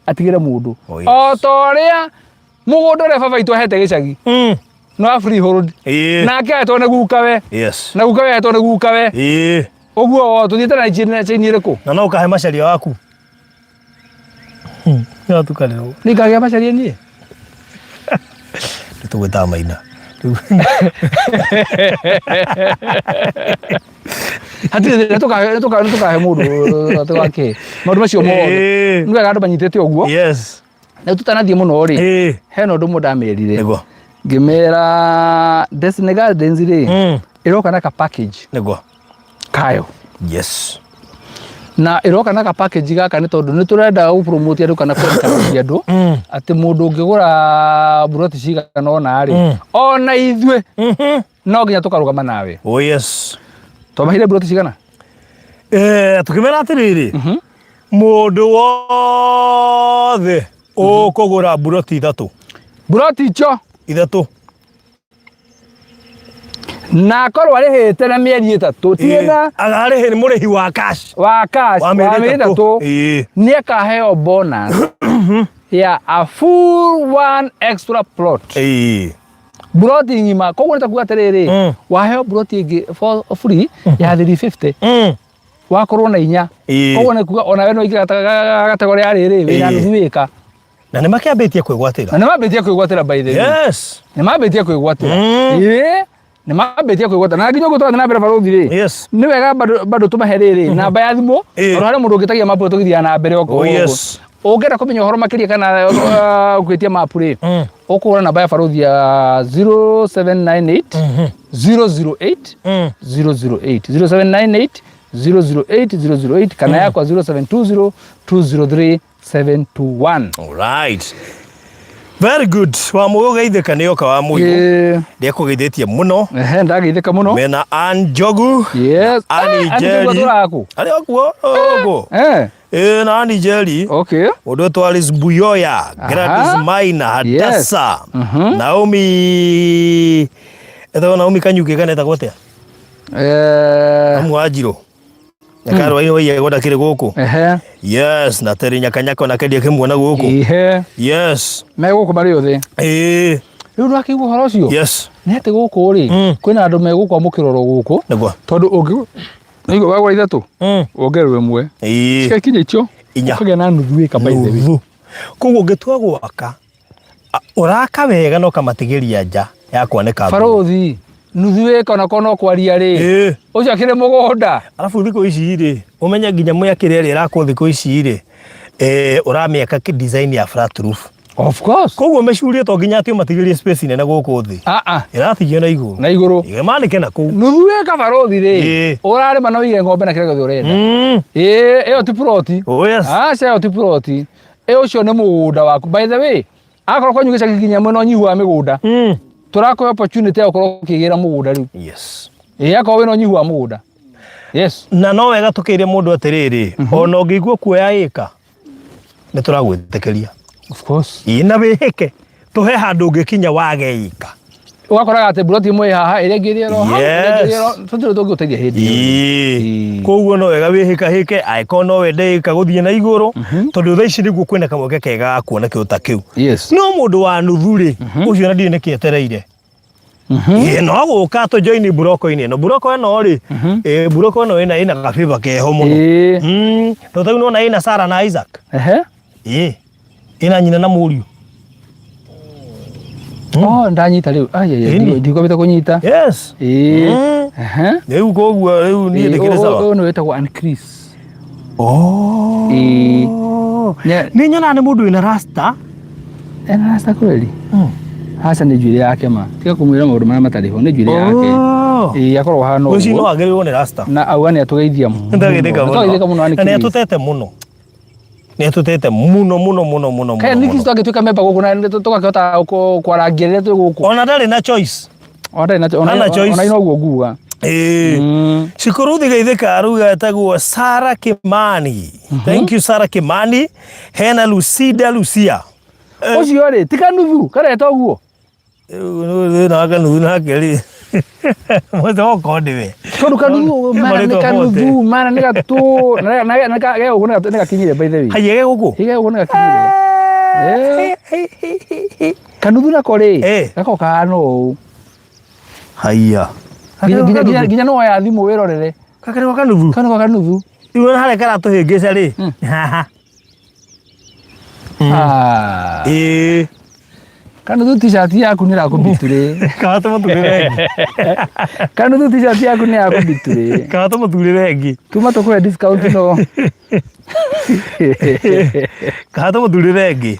[SPEAKER 2] atigire mundu o toria mugundu re baba itu ahete gicagi no freehold nake ahetwo ni gukawe na gukawe ahetwo ni gukawe oguo tuthiete na chaini iriku
[SPEAKER 1] na no ukahe macaria waku no tukalero
[SPEAKER 2] nikagia macaria nie
[SPEAKER 1] tugweta maina
[SPEAKER 2] hatire tukahe mundu tukake maundu macio mothe nĩ wega andũ manyitĩte ũguo. Na tutanathie muno ri he no ndu ndamerire ngimera Destiny Gardens ri iroka na ka package kayo.
[SPEAKER 1] Yes.
[SPEAKER 2] Na iroka na ka package gaka ni tondu ni turenda u promote andu kana kwendekanagia andu ati mundu ngigura buroti cigana ona ri ona ithwe no nginya tukarugama nawe.
[SPEAKER 1] Oh yes.
[SPEAKER 2] Twamahire buroti cigana
[SPEAKER 1] tukimera atiriri mundu wothe ukugura buroti 3
[SPEAKER 2] buroti icio
[SPEAKER 1] 3
[SPEAKER 2] na korwo arihite na mieri 3 tiena
[SPEAKER 1] agarihe ni murihi wa cash
[SPEAKER 2] wa mieri 3 ni akaheo bonus ya a full one extra plot buroti ngima koguo nitakuga atiriri waheo buroti ingi for free ya 350 wakorwo na inya koguo ni kuga ona we no igira kategori ya riri wina nuthu wika
[SPEAKER 1] na nimakiambitie kwigwatira
[SPEAKER 2] by the way.
[SPEAKER 1] Yes.
[SPEAKER 2] Nimaambitie kwigwatira nimaambitie kwigwatira na nginya gutwara na mbere baruthi ri ni wega bado tumahe riri namba ya thimu oro hari mundu ngitagia mapu tugithia na mbere oko ungenda kumenya horo makiria kana ukwitia mapu ri ukura namba ya baruthi ya 0798 008 008 0798 008 kana yako 0720 203 721.
[SPEAKER 1] All right. Very good. Wa mugo geithika ni oka wa muigo. Ndia kugeithĩtie muno.
[SPEAKER 2] Ndageithĩka muno.
[SPEAKER 1] Mena Anjogu.
[SPEAKER 2] Yes.
[SPEAKER 1] Ani Jerry. Ari okuo. Ogo. Na Ani Jerry.
[SPEAKER 2] Okay.
[SPEAKER 1] Odo Twaris Buyoya. Gladys Maina Hadassa. Naomi. Naomi Kanyuke kaneta gwotea. Amwajiro. Nyakaro ino iye goda kire goko. Yes, na Teri Nyakanyako na kedia kimwona goko. Yes.
[SPEAKER 2] Me goko bari othe. Riu ndakigwa horo cio.
[SPEAKER 1] Yes.
[SPEAKER 2] Ni ate goko ri. Kwina andu me goko amukiroro goko.
[SPEAKER 1] Nagwa.
[SPEAKER 2] Tondu ungi nigo wagwa ithatu. Ongerwe mwe. Cikinya icio. Kugea na nuthu ika by the way.
[SPEAKER 1] Koguo ngitua gwaka. Uraka wega no kamatigiria nja ya kuoneka.
[SPEAKER 2] Farothi. Nuthu eka na kono kwaria ri. Ucio akire mugunda.
[SPEAKER 1] Alafu thiko ici ri umenya nginya mwakire ri irako thiko ici ri uramiaka ki design ya flat roof.
[SPEAKER 2] Of course.
[SPEAKER 1] Koguo mecurie to nginya atio matigirie space nene guku thi. Irathigio na iguru.
[SPEAKER 2] Na iguru.
[SPEAKER 1] Igemanike na ku.
[SPEAKER 2] Nuthu eka Farothi ri. Urari mana wige ngombe na kire gothe urenda. Iyo ti ploti.
[SPEAKER 1] Oh yes.
[SPEAKER 2] Cio ti ploti. Ucio ni mugunda waku. By the way, akoro kwa nyugica ginya mwena nyihu wa migunda. Turako opportunity ya ukoro kigira mugunda riu.
[SPEAKER 1] Yes.
[SPEAKER 2] Akoro wena nyihu wa mugunda. Yes.
[SPEAKER 1] Na no wega tukiire mundu atiriri. Ona ungigua kuoya ika. Ni turagwitekeria.
[SPEAKER 2] Of course.
[SPEAKER 1] Ina wihike. Tuhe handu ungikinya wage ika.
[SPEAKER 2] Ugakoraga ate plot imwe haha ire ngiri ro ha. Tutire tungiuteithia hindi.
[SPEAKER 1] Koguo no wega wihika hike aiko no wende ika guthie na iguru tondu tha ici niguo kwina kamweke kega kuona kiuta kiu.
[SPEAKER 2] Yes.
[SPEAKER 1] No mundu wa nuthu ri ucio na ndine kietereire. No guka to join buroko ini no buroko eno ri buroko eno ina gafiba keho muno. To tau no na ina Sarah na Isaac. Ina nyina na muriu.
[SPEAKER 2] Ndanyita riu. Ndiko bita kunyita.
[SPEAKER 1] Yes. Riu koguo riu ni ndikire sawa.
[SPEAKER 2] Uyu no wetagwo Chris.
[SPEAKER 1] Ni nyona ni mundu ina rasta.
[SPEAKER 2] Ena rasta kweli? Hasa ni njuire yake ma. Tika kumwira maundu maria matariho ni njuire yake. Akorwo hano.
[SPEAKER 1] Ucio no agirirwo ni rasta.
[SPEAKER 2] Na auga ni atugeithia muno.
[SPEAKER 1] Ndagithika muno. Na atutete muno. Ni atutete muno.
[SPEAKER 2] Kaya niki tutagituika memba guku na tukakihota kwarangirira tu guku.
[SPEAKER 1] Ona ndari na choice. Ona ino guo nguga. Shukuru thigeithika aruga etagwo Sarah Kimani. Thank you Sarah Kimani. Hena Lucida Lucia.
[SPEAKER 2] Ucio ri tika nuthu kareta uguo.
[SPEAKER 1] Na kanuthu na keri. Mwaza okode we.
[SPEAKER 2] Tondu kanuthu mana ni kanuthu mana ni gatu na ge uguo ni gakinyire by the way.
[SPEAKER 1] Hayege guku.
[SPEAKER 2] Hige uguo ni gakinyire. Kanuthu na kore. Gako kano.
[SPEAKER 1] Haya.
[SPEAKER 2] Ginya no ya thimu wirorere.
[SPEAKER 1] Kakare kwa kanuthu.
[SPEAKER 2] Kana kwa kanuthu.
[SPEAKER 1] Iwe hale kara tuhingica ri.
[SPEAKER 2] Kanuthu t-shirt yaku ni rakumbitire.
[SPEAKER 1] Kaata muturire.
[SPEAKER 2] Kanuthu t-shirt yaku ni rakumbitire.
[SPEAKER 1] Kaata muturire ngi.
[SPEAKER 2] Tuma tukwe discount no.
[SPEAKER 1] Kaata muturire ngi.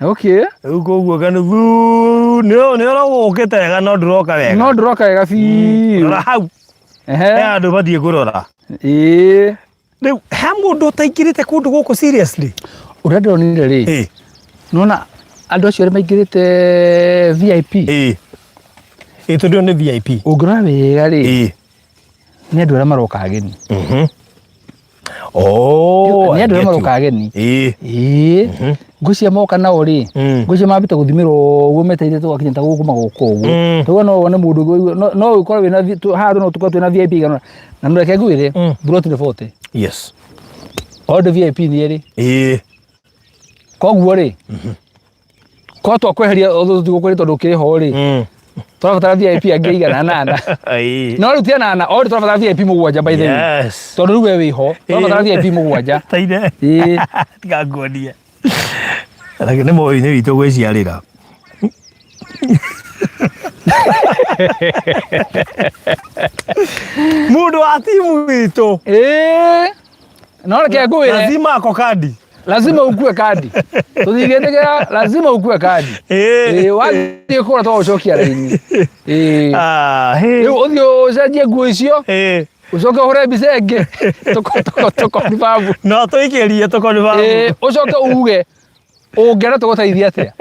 [SPEAKER 2] Okay.
[SPEAKER 1] Uko guo kanuthu ni ora ukite wega no nduroka wega.
[SPEAKER 2] No nduroka wega fi.
[SPEAKER 1] Rora hau. Andu bathie kurora. Riu ha mundu taikirite kundu guku seriously.
[SPEAKER 2] Uradonire ri. Nona andu acio maingirite VIP.
[SPEAKER 1] Tondu ni VIP.
[SPEAKER 2] Ungirora wega ri. Ni andu aria maroka ageni. Ni andu aria maroka ageni. Ngucia moka nao ri. Ngucia mabita guthimirwo uguo meteire twakinya ta guku maguko uguo. Tugo no wone mundu no ukorwo wina handu no tukorwo twina VIP kana na ndureke ngwire plot ni 40.
[SPEAKER 1] Yes.
[SPEAKER 2] All the VIP ni ri. Koguo ri. Ko twakweheria tugukwire tondu kiri ho ri. Turabatara VIP angeigana nana. No rutia nana, all turabatara VIP mugwanja by the way. Tondu riu we wi ho, turabatara VIP mugwanja.
[SPEAKER 1] Taine. Tiga ngodia. Lakini mo ni wito gwiciarira. Mundu wa timu wito.
[SPEAKER 2] No reke ngwire.
[SPEAKER 1] Lazima ako kadi.
[SPEAKER 2] Lazima ukue kadi. Tuthigetegera lazima ukue kadi. Wathi kura to ucokia raini. Riu uthio ucenjie nguo icio. Ucoke uhure mbica ingi. Tuko ni babu.
[SPEAKER 1] No tuikirie tuko ni babu.
[SPEAKER 2] Ucoke uge Ũngĩenda tũgũteithia atĩa?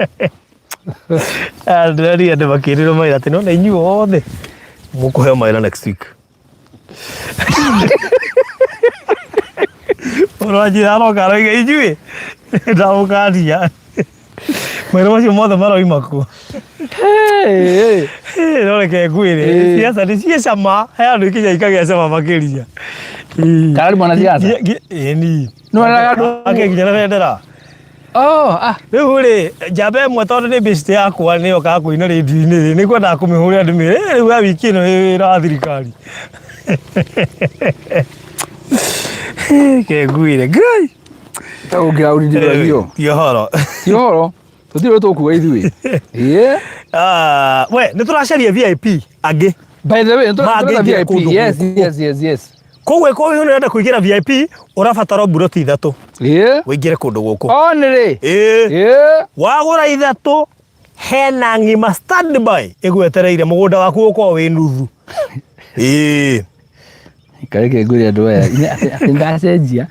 [SPEAKER 1] Ndĩreri andũ makĩrĩrwo maira atĩ nona inyuĩ othe mũkũheo maira next week. Ũranjĩra aroka aroiga inyuĩ ndamũkaria. Maira macio mothe maroima kuo. Reke ngwĩre ciaca nĩ cie cama, he andũ ikinya ikagĩa cama makĩria.
[SPEAKER 2] Karari mwana ciaca?
[SPEAKER 1] Ĩni.
[SPEAKER 2] Akĩnginya
[SPEAKER 1] na bendera. Rĩu rĩ, njamba ĩmwe tondũ nĩ bĩcitĩ yakwa nĩ yokaga kũina rĩndiũ-inĩ, nĩ kwendaga kũmĩhũrĩra ndĩmĩre rĩu ya wiki ĩno wĩra wa thirikari. Ke ngwĩre Ngai.
[SPEAKER 2] Ta ũngĩraũrindĩra irio.
[SPEAKER 1] Ti ũhoro.
[SPEAKER 2] Ti ũhoro. Tũtirĩ tũkuga ithuĩ.
[SPEAKER 1] We, nĩ tũracaria VIP angĩ.
[SPEAKER 2] By the way, nĩ tũracaria VIP. Yes.
[SPEAKER 1] Koguo ĩkorwo nĩ ũrenda kũingĩra VIP, ũrabatara mburoti 3. Wĩingĩre kũndũ gũkũ.
[SPEAKER 2] Only.
[SPEAKER 1] Wagũra 3, hena ng'ima standby ĩgwetereire mũgũnda waku ũkorwo wĩ nuthu.
[SPEAKER 2] Kareke ngũria andũ aya atĩ ngacenjia.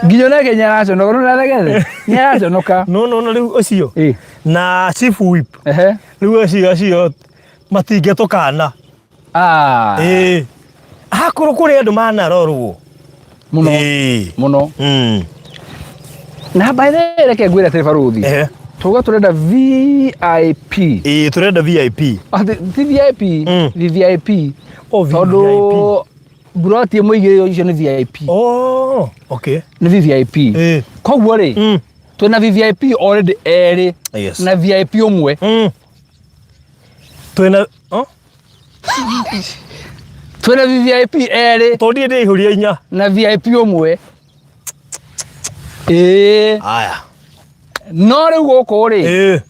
[SPEAKER 2] Nginya na Kenya araconoka, no ndaregethe. Nĩ araconoka.
[SPEAKER 1] No rĩu ũcio. Na chief whip. Rĩu acio matingĩtũkana. Hakorwo kũrĩ andũ manarorwo.
[SPEAKER 2] Mũno. Na by the way, reke ngwĩre atĩ Baruthi. Tuga turenda VIP.
[SPEAKER 1] Turenda VIP.
[SPEAKER 2] Ti VIP, VVIP. Tondũ buroti mũigĩrĩro icio nĩ VIP.
[SPEAKER 1] Okay.
[SPEAKER 2] Nĩ VVIP. Koguo rĩ, twĩna VVIP already erĩ na VIP ũmwe. Twĩna VVIP erĩ.
[SPEAKER 1] Tondũ ndĩ ihũria 4
[SPEAKER 2] na VIP ũmwe.
[SPEAKER 1] Aya.
[SPEAKER 2] No rĩu gũkũ rĩ,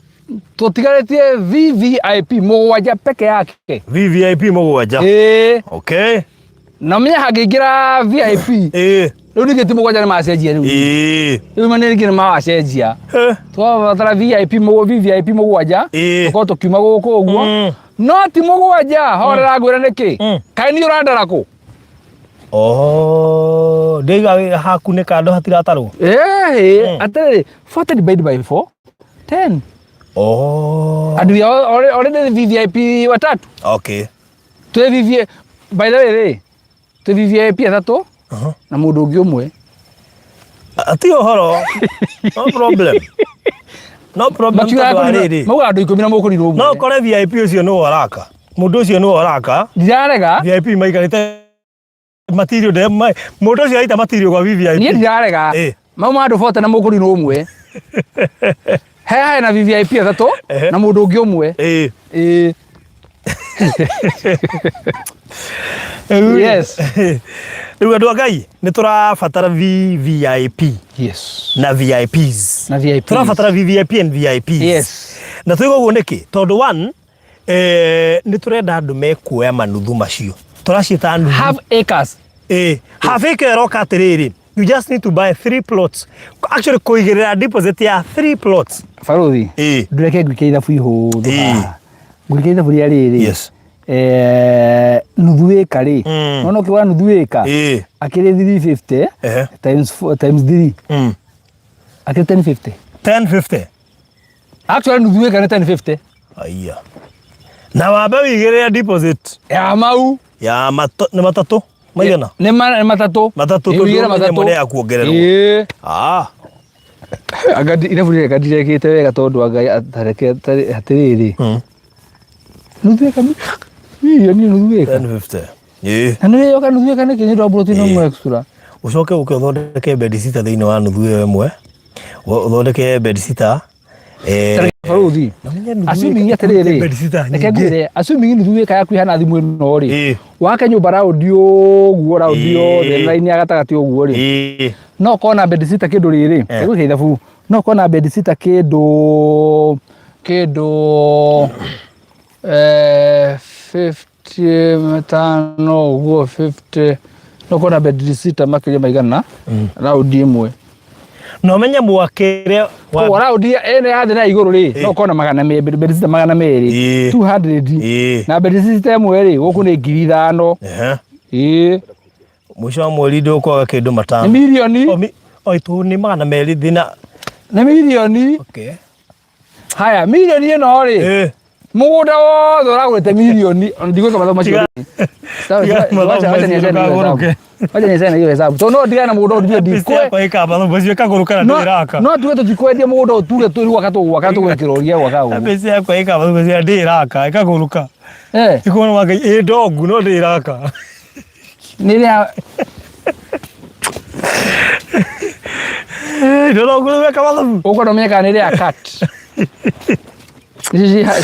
[SPEAKER 2] tũtigarĩtie VVIP 7 peke yake.
[SPEAKER 1] VVIP 7. Okay.
[SPEAKER 2] Na menya hangĩingĩra VIP. Rĩu ningĩ ti 7 nĩ macenjia rĩu. Rĩu ningĩ nĩ macenjia. Twabatara VVIP 7, tũkorwo tũkiuma gũkũ ũguo. No ti 7, horera ngwĩra nĩkĩ? Kaĩ nĩ ũrandara kũ? Ndĩiga
[SPEAKER 1] haku nĩ kando hatiratarwo.
[SPEAKER 2] Atĩrĩ, 40 divided by 4, 10. And we are already VVIP 3.
[SPEAKER 1] Okay.
[SPEAKER 2] Twĩ VVIP, by the way rĩ, twĩ VVIP 3 na mũndũ ũngĩ ũmwe.
[SPEAKER 1] Ti ũhoro. No problem. No problem.
[SPEAKER 2] Mauga andũ 10 na mũkũrirwo ũmwe.
[SPEAKER 1] No kore VIP ũcio nĩ waraka. Mũndũ ũcio nĩ waraka.
[SPEAKER 2] Ndirarega.
[SPEAKER 1] VIP maikarĩte material de mũndũ ũcio aita material kwa VVIP.
[SPEAKER 2] Niĩ ndirarega. Mauma andũ 40 na mũkũrirwo ũmwe. He na VVIP 3 na mũndũ ũngĩ ũmwe. Yes.
[SPEAKER 1] Rĩu andũ a Ngai nĩ tũrabatara VVIP.
[SPEAKER 2] Yes.
[SPEAKER 1] Na VIPs.
[SPEAKER 2] Na VIPs.
[SPEAKER 1] Tũrabatara VVIP and VIPs.
[SPEAKER 2] Yes.
[SPEAKER 1] Na twĩga ũguo nĩkĩ? Tondũ 1 nĩ tũrenda andũ mekuoya manuthu macio. Tũraciĩta nuthu.
[SPEAKER 2] Half acres.
[SPEAKER 1] Half acre ĩroka atĩrĩrĩ. You just need to buy 3 plots. Actually, kũigĩrĩra deposit ya 3 plots.
[SPEAKER 2] Baruthi. Ndũreke ngwĩke ithabu ihũthũ haha. Ngwĩke ithabu rĩa rĩrĩ.
[SPEAKER 1] Yes.
[SPEAKER 2] Nuthu ĩka rĩ. Wona ũkĩgũra nuthu ĩka. Akĩrĩ 350 times 3. Akĩrĩ 1050.
[SPEAKER 1] 1050.
[SPEAKER 2] Actually nuthu ĩka nĩ 1050.
[SPEAKER 1] Aya. Na wambe wĩigĩrĩra deposit.
[SPEAKER 2] Ya mau.
[SPEAKER 1] Ya nĩ matatũ. Maigana?
[SPEAKER 2] Nĩ matatũ.
[SPEAKER 1] Matatũ tondũ nĩ ya kuongererwo.
[SPEAKER 2] Agadi ithabu rĩrĩ gandirekĩte wega tondũ Ngai atareke atĩrĩrĩ. Nuthu ĩka milioni nuthu ĩka.
[SPEAKER 1] 1050.
[SPEAKER 2] Na nĩ yoka nuthu ĩka nĩ kĩnyĩ ndwa protein ũmwe extra.
[SPEAKER 1] Ucoke ũthondeke bedsitter thĩinĩ wa nuthu ĩyo ĩmwe. Ũthondeke bedsitter.
[SPEAKER 2] Baruthi. Assuming atĩrĩrĩ. Reke ngwĩre, assuming nuthu ĩka yaku ihana thimũ ĩno rĩ. Wake nyũmba raundi ũguo raundi yothe raini ya gatagatĩ ũguo rĩ. No kona bedsitter kĩndũ rĩrĩ. Egwĩka ithabu. No kona bedsitter kĩndũ 50 ũguo 50. No kona bedsitter makĩria maigana raundi ĩmwe.
[SPEAKER 1] No menye mwakĩre
[SPEAKER 2] wa raundi ene yathi na igũrũ rĩ. No kona bedsitter 200. 200. Na bedsitter ĩmwe rĩ gũkũ nĩ 5,000.
[SPEAKER 1] mwisho wa mweri ndukwaga kindu matano.
[SPEAKER 2] Ni milioni.
[SPEAKER 1] Oi tu ni magana meri thina.
[SPEAKER 2] Ni milioni.
[SPEAKER 1] Okay.
[SPEAKER 2] Haya, milioni ino ri. Mugunda wothe uragurite milioni, ndigweka mathabu macio. Wacha ni hiyo hesabu. To no ndigana mugunda uthie ndikwe.
[SPEAKER 1] Kwa ika mathabu macio kaguruka na ndiraka.
[SPEAKER 2] No tuwe tutikwendia mugunda utuge turi gwaka tugwekiroria gwaka ugu.
[SPEAKER 1] Pesa yako ika mathabu macio ndiraka, ikaguruka. Iko no wagai dogu no ndiraka.
[SPEAKER 2] Niria
[SPEAKER 1] Ndio ngurumeka mathabu.
[SPEAKER 2] Uko no meka niria cut.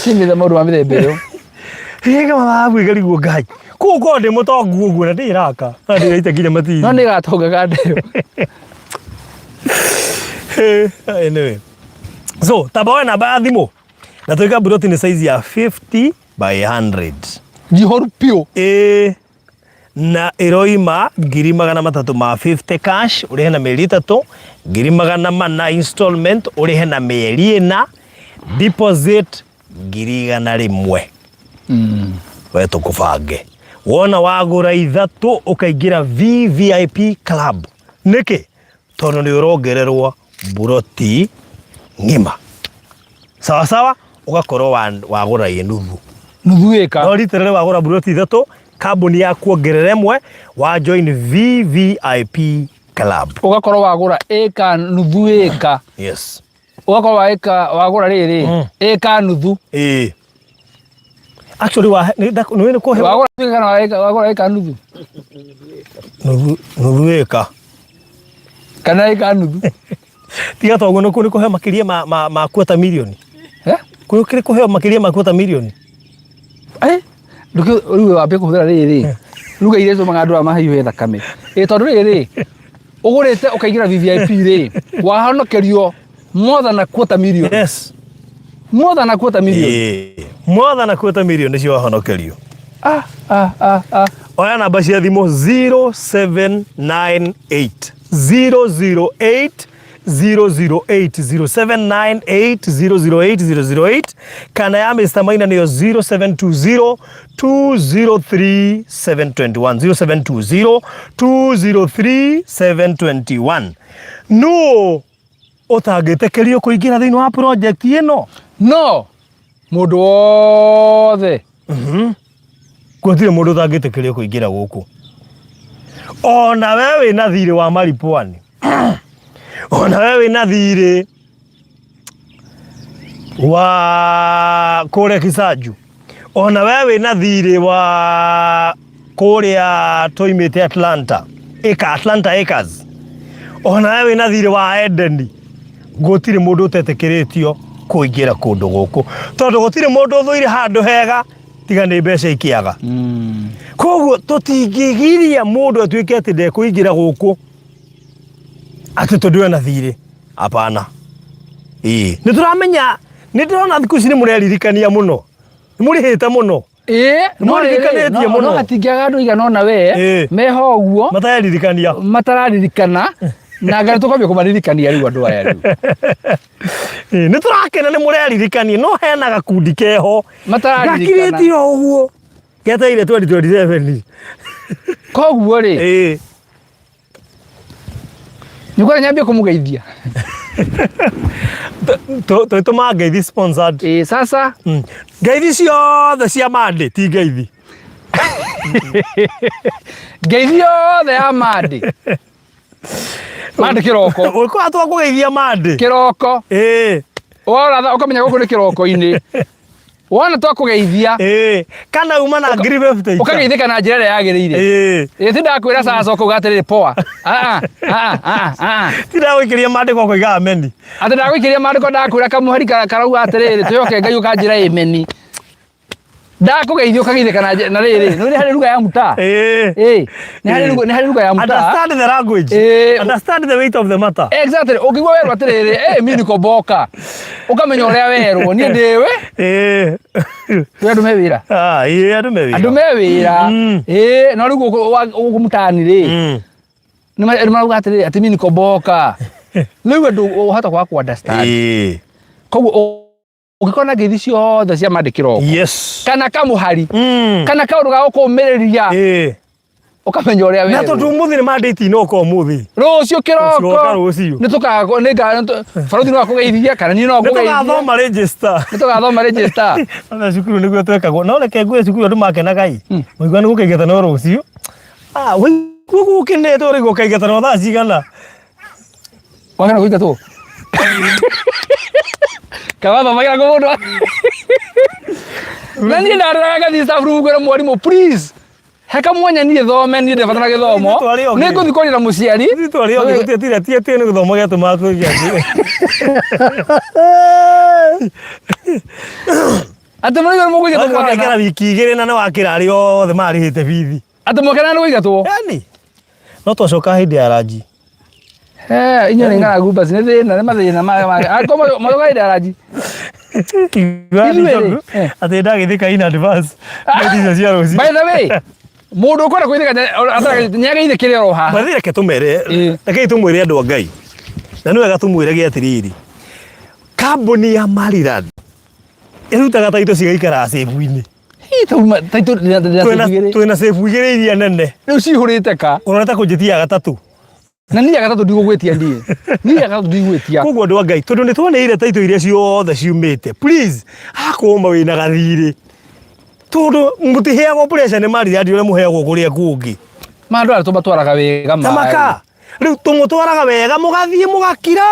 [SPEAKER 2] Si mithe maundu ma mithemba iyo.
[SPEAKER 1] Higa mathabu igariguo ngai. Kuko ndi mutongu uguo na ndiraka. Ndiraita kinya matini.
[SPEAKER 2] No ndigatonga kandeyo.
[SPEAKER 1] Anyway. So, tabawe na ba thimo. Na tuika buroti ni size ya 50 by 100.
[SPEAKER 2] Jihoru pio.
[SPEAKER 1] Na iroima 350 cash urihe na mieri 3, 400 installment urihe na mieri 4, deposit 100 we tukubange. Wona wagura 3 ukaingira VVIP club. Niki tono ni urongererwa buroti ngima. Sawa sawa ugakorwo wagura nuthu
[SPEAKER 2] eka.
[SPEAKER 1] No riterere wagura buroti 3 kambuni ya kuongerera mwe wa join VVIP club.
[SPEAKER 2] Ugakorwo wagura eka nuthu eka.
[SPEAKER 1] Yes.
[SPEAKER 2] Ugakorwo wagura riri eka nuthu.
[SPEAKER 1] Actually ni ko he
[SPEAKER 2] wagura eka nuthu.
[SPEAKER 1] Nuthu eka.
[SPEAKER 2] Kana eka nuthu.
[SPEAKER 1] Tiga to ngono ko he makiria ma kwota milioni. Ko kire ko he makiria ma kwota milioni.
[SPEAKER 2] Nduke riwe wambe kuhura riri. Ruga ile zo magandu amahiyo thakame. Tondu riri ugurite ukaigira VVIP ri wahonokerio more than a quarter million.
[SPEAKER 1] Yes.
[SPEAKER 2] More than a quarter million.
[SPEAKER 1] More than a quarter million ndio wahonokerio. Oya namba cia thimo 0798 008 008 kana ya Mr. Maina niyo 0720 203 721 203 721. No utagitekerio kuingira thiini wa project ino?
[SPEAKER 2] No mundu wothe
[SPEAKER 1] gutire mundu utagitekerio kuingira guku. Ona wewe na thiri wa Maripwani. Ona wewe na thiri wa kore Kisaju. Ona wewe na thiri wa Korea toimete Atlanta Acres. Ona wewe na thiri wa Eden. Gutire mundu utetekeretio kuingira kundu guku tondu gutire mundu uthuire handu hega tiga ni mbeca ikiaga. Koguo tutingigiria mundu atuike ati ndekuingira guku ati tondu na thiri. Hapana. Ni turamenya ni ndona thiku ici ni mureririkania muno. Ni murihite muno. Muririkanĩtie muno.
[SPEAKER 2] No atingiaga andu igana ona we meho uguo matararirikana na ngari tukwambia kumaririkania riu andu aya riu.
[SPEAKER 1] Ni turakena ni mureririkania no hena gakundi keho
[SPEAKER 2] matararirikana
[SPEAKER 1] gakiritio uguo geteire 2027.
[SPEAKER 2] Koguo ri Nikuwa nyambia kumugeithia.
[SPEAKER 1] To mageithi sponsored.
[SPEAKER 2] Sasa
[SPEAKER 1] ngeithi ciothe cia Mandi ti ngeithi.
[SPEAKER 2] Ngeithi yothe ya Mandi. Mandi kiroko.
[SPEAKER 1] Uko atwa kugeithia Mandi.
[SPEAKER 2] Kiroko. Wala ukamenya guku ni kiroko-ini. Wona twa kugeithia.
[SPEAKER 1] Kana uma na ngiri 50.
[SPEAKER 2] Ukageithika na njira ya yagirire. Ti ndakwira sasa ukagatiri poa.
[SPEAKER 1] Ti ndagwikiria Mandi kwa kuiga ameni.
[SPEAKER 2] Ati ndagwikiria Mandi kwa ndakwira kamuhari karauga atiriri tuyoke ngai ukanjira imeni. Ndakugeithia ukageithika na riri. No ni hari ruga ya muta. Ni hari ruga ya muta.
[SPEAKER 1] Understand the language. Understand the weight of the matter.
[SPEAKER 2] Exactly. Ukigwa werwa atiriri, mimi niko boka. Ukamenya uria werwo ni ndiwe. Andu me wira.
[SPEAKER 1] Andu me wira.
[SPEAKER 2] Andu me wira. No riu ugumutani ri. Ni marauga atiriri ati mimi niko boka. Riu andu uhata kwa understand. Koguo ukikona ngeithi ciothe cia Mandi kiroko.
[SPEAKER 1] Yes.
[SPEAKER 2] Kana kamuhari. Kana kaundu ga gukumiriria. ukamenya uria wewe
[SPEAKER 1] na tondu umuthi ni mandate no ko umuthi
[SPEAKER 2] rucio kiroko ni tukago ni baruthi no akugeithia kana ni no akugeithia
[SPEAKER 1] tugathoma register
[SPEAKER 2] ni tugathoma register
[SPEAKER 1] ana cukuru niguo twekagwo no reke ngwe cukuru andu makenagai muigua ni gukaigeta no rucio we gukinete uri gukaigeta no thaa cigana
[SPEAKER 2] wagana kuiga tu kawa magira ko mundu nani ndaraga thi staff room kwera mwarimu please heka mwanya ni thome ni ndebatana githomo ni nguthi korira muciari
[SPEAKER 1] ni twari oge gutiatira tie ni githomo gia tumaku giati
[SPEAKER 2] ate mwana mo kuiga tu
[SPEAKER 1] wakera wiki igiri na wakira ri othe marihite bithi
[SPEAKER 2] ate mokana no kuiga tu
[SPEAKER 1] yani no twacoka hindi ya raji
[SPEAKER 2] inyo ni ngara group ni thina ni mathina ma akoma moga ida raji
[SPEAKER 1] ate ndagithika in advance ndizo cia ruci
[SPEAKER 2] by the way mundu ukora kuithika nyaga ithe kire roha
[SPEAKER 1] bathire ke tumere reke tumwire andu Ngai na niwe gatumwire gi atiriri kambuni ya Maryland irutaga taito cigaikara sebu-ini
[SPEAKER 2] taito
[SPEAKER 1] twina sebu igiri iria nene
[SPEAKER 2] riu cihurite ka
[SPEAKER 1] urata kunjitia gatatu
[SPEAKER 2] na ni gatatu ndigugwitia ndie ni gatatu ndigugwitia
[SPEAKER 1] koguo andu Ngai tondu ni twoneire taito iria ciothe ciumite please akoma wina gathiri tondu mutiheagwo pressure ni Maryland uria muheagwo kuria kungi
[SPEAKER 2] mandu ara tumatwaraga wega
[SPEAKER 1] tamaka riu tumutwaraga wega mugathie mugakira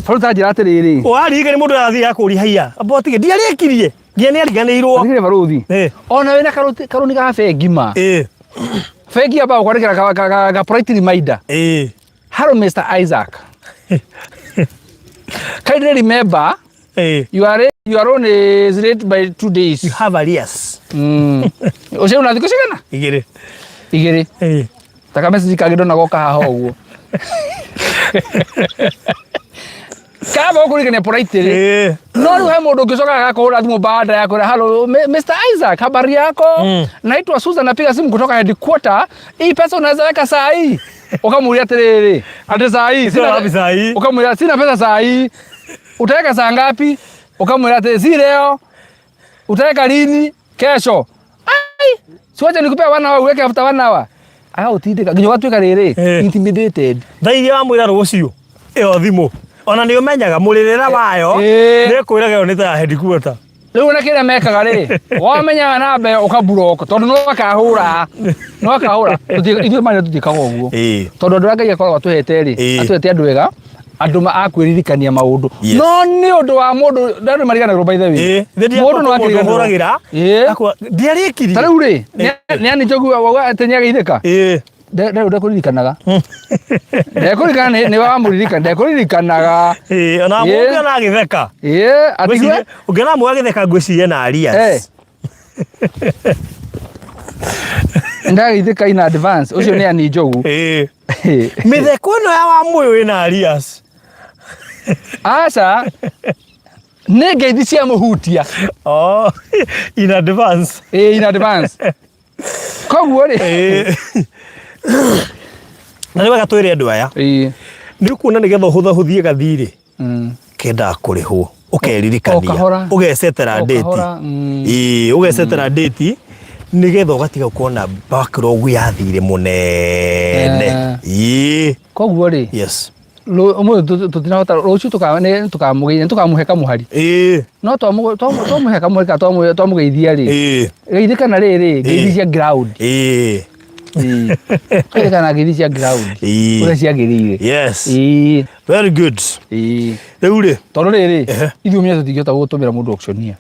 [SPEAKER 2] baruta njira atiriri
[SPEAKER 1] wariga ni mundu arathie akuri haiya abotige ndiarikirie ngia ni ariganirwo
[SPEAKER 2] ngire baruthi ona wena karuni ga fengima fegi aba kwandikira ga polite reminder hello Mr. Isaac kindly remember you are on is late by 2 days
[SPEAKER 1] you have arrears
[SPEAKER 2] ose una thiko cigana igiri taka message kagido na goka haho uguo kaba okurigania polite no riu he mundu ngicoka agakuhura thimu baada ya kwira hello Mr. Isaac habari yako naitwa Susan napiga simu kutoka headquarter hii pesa unaweza weka saa hii ukamuulia atiriri ati saa hii ukamuulia sina pesa saa hii utaweka saa ngapi ukamuulia ati si leo utaweka lini kesho ai siwaje nikupea 1 hour uweke after 1 hour aya utindika nginya watuika riri intimidated
[SPEAKER 1] thairie wa mwira rucio iyo thimu ona ni umenyaga muririra wayo ni kwiraga yo ni ta headquarter
[SPEAKER 2] riu na kire mekaga ri wamenyaga na mbe ukabuloko tondu no akahura ithuĩ manya tutikaga ũguo tondu andu Ngai akoragwo atuhete ri atuhete andu ega andu akwiririkania maundu no ni undu wa mundu ndandu mariganagirwo by the way mundu no akiriganira
[SPEAKER 1] ndiarikirie
[SPEAKER 2] tariu ri ni ani jogu wa atenyaga itheka ndekuririkanaga ndekuririkana ni wa muririkana ndekuririkanaga
[SPEAKER 1] ona mundu na githeka atigwe ungena mu agitheka ngwicirie na arias ndagithika in advance ucio ni ani jogu mitheko no ya wa muyo wina arias aca ni ngeithi cia muhutia in advance in advance koguo ri na ni wega twire andu aya ni kuona ni getha huthahuthie gathiri kenda kurihwo ukeririkania ugesetera date ugesetera date ni getha ugatiga kuona backlog ya thiri munene koguo ri yes umu tutinahota rucio tukamuheka muhari no twamuheka muhari twamugeithia ri geithikana riri ngeithi cia ground geithikana ngeithi cia ground uria ciagirire yes very good riu ri tondu riri ithuĩ menya tutingĩhota gũtũmĩra mũndũ auctioneer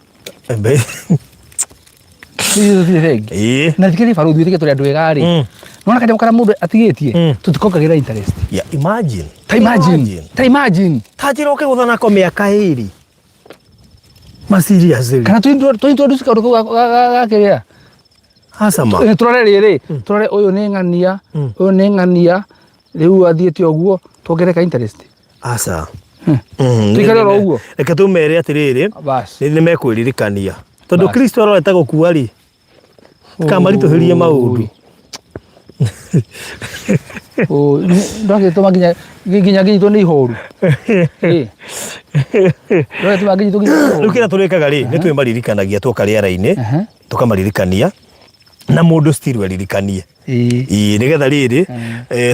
[SPEAKER 1] na thikĩrĩ baruthi wĩtĩke tũrĩ andũ ega rĩ nona kanja kana mundu atigitie tutikongagĩra interest imagine ta imagine tajira ukiguthana kwa miaka 2 ma seriously kana tuintroduce kaundu gakiria asama turare riri turare uyu ni ng'ania riu athiete uguo tuongereka interest asa tikare ro uguo reke tumere atiriri ni mekwiririkania tondu Kristo aroreta gukua ri kamarituhirie maundu ndake toma ginya gito ni ihoru ndake toma gito ginya rukira turikaga ri ni twe maririkanagia tuka riara-ini tukamaririkania na mundu still weririkanie nigetha riri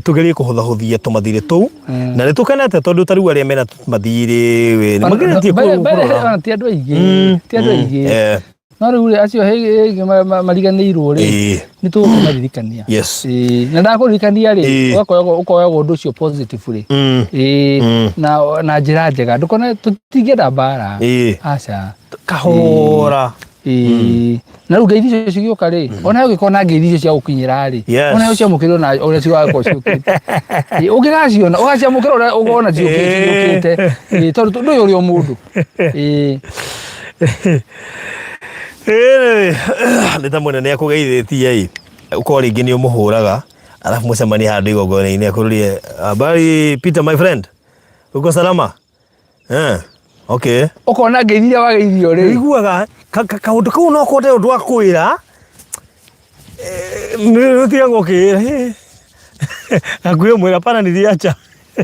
[SPEAKER 1] tugerie kuhuthahuthia tumathire tu na ni tukenete tondu tariu aria mena mathire
[SPEAKER 2] mageretie ti andu aigi no riu acio mariganirwo ri ni tukumaririkania na ndakuririkania ri ukoya undu ucio positively na njira njega ndukona tutingenda mbara aca
[SPEAKER 1] kahora
[SPEAKER 2] na rä u ngeithi icio cigioka rä ona ũgĩkona ngeithi icio cia gũkinyĩra rĩ ona yo ciamũkĩrwo na ũrĩa cigakorwo ciũkĩte ũngĩgaciona ũgaciamũkĩra ũrĩa ũgona ciũkĩte tondũ ndũĩ ũrĩ o mũndũ
[SPEAKER 1] nĩ ta mũnene akũgeithĩtie ũkorwo rĩngĩ nĩ ũmũhũraga alafu mũcemani handũ igongona-inĩ akũrũrie habari Peter my friend uko salama okay
[SPEAKER 2] ũkona ngeithi iria wageithio rĩ
[SPEAKER 1] iguaga kaundu kau no kote undu akwira ni tiango kire akuyo mwira pana niliacha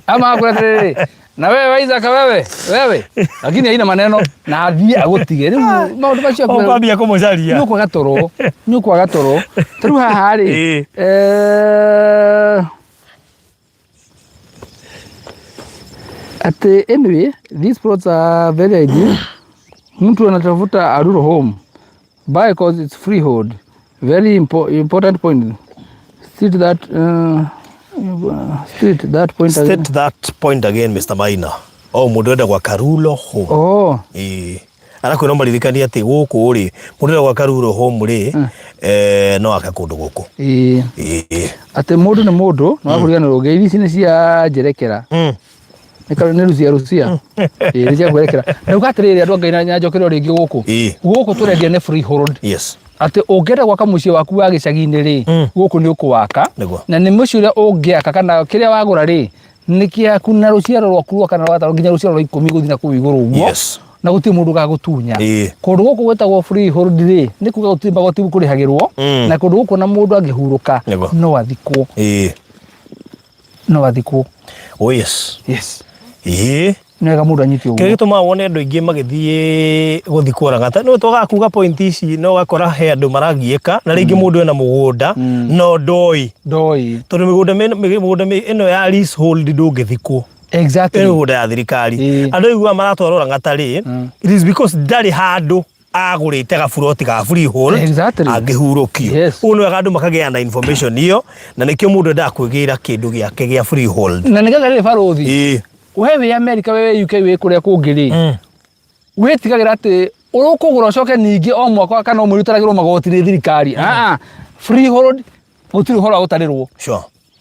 [SPEAKER 2] ama akwira na wewe Isaac wewe lakini haina maneno na athie agutige riu maundu macio
[SPEAKER 1] kwa kwambia kumucaria
[SPEAKER 2] ni kwa gatoro tariu haha ri anyway these plots are very ideal. Mtu anatafuta a rural home buy because it's freehold. Very important point. State
[SPEAKER 1] that point again Mr. Maina. Mundu enda gwa karulo home. Arako no maririkania ati guku ri mundu enda gwa karulo home ri no akakundu guku.
[SPEAKER 2] Ati mundu ni mundu no akuriganirwo ngeithi ici ni cia njerekera. Nä Rucia nä cia kwerekera na ugatä rä rä andå Ngai na njokere o rä ngä gå kå tå rendia nä freehold atä å ngä enda gwaka må ciä waku wa gä cagi-inä rä gå kå nä å kå waka na nä må ciä å rä a å ngä aka kana kä rä a wagå ra rä nä kä aku na rå ciaro rwaku rwa kana rwatarwo nginya rå ciaro rwa 10 gå thiä na kå u igå rå guo na gå tirä må ndå gagå tunya kå ndå gå kå gwätagwo freehold rä nä kuga gå tirä magoti kå rä hagä rwo na kå ndå gå kå na må ndå angä hurå ka no athikwo nega mundu anyitio
[SPEAKER 1] uguo kĩrĩa gĩtũmaga wone andũ aingĩ magĩthiĩ gũthi kũragata no twaga kuga point ici no gakora he andũ maragiĩka na rĩngĩ mũndũ ena mũgũnda no ndoi tondũ mĩgũnda ĩno ya leasehold ndũngĩthikwo mĩgũnda ya thirikari andũ aiguaga maratwarwo Rang'ata rĩ it is because ndarĩ handũ agũrĩte gaburoti ga freehold angĩhurũkio ũguo nĩ wega andũ makagĩa na information iyo na nĩkĩo mũndũ endaga kwĩgĩra kĩndũ gĩake gĩa freehold
[SPEAKER 2] na nĩgetha rĩrĩ barũthi wewe America wewe UK we kuria kungiri witigagira ati urukugura coke ningi o mwaka kana o mwirutaragirwo magoti ni thirikari freehold gutiri hora gutarirwo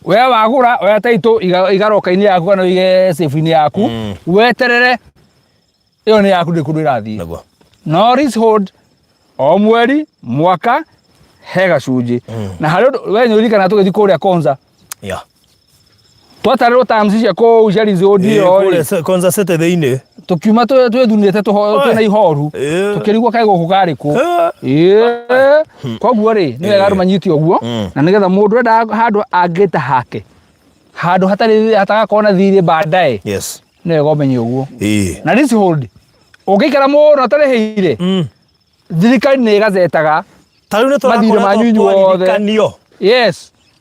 [SPEAKER 2] we wagura we taito igaroka-ini yaku kana ige safe-ini yaku weterere iyo ni yaku ndikundu irathi no leasehold o mweri mwaka he gacunji na hari we nĩũririkana tũgĩthi kũrĩa Konza twatarĩrwo terms cia kũu cia leasehold ĩyo
[SPEAKER 1] Konza sete thĩinĩ
[SPEAKER 2] tukiuma twethunĩte twĩna ihoru tukĩrigwo kaĩ gũkũ karĩ kũ koguo rĩ nĩ wega andũ manyite ũguo na nĩgetha mũndũ enda handũ angĩta hake handũ hatagakorwo na thirĩ baadaye nĩ wega ũmenye ũguo na leasehold ũngĩikara mũno ũtarĩhĩire thirikari nĩ ĩgacetaga mathirĩ manyu inyuothe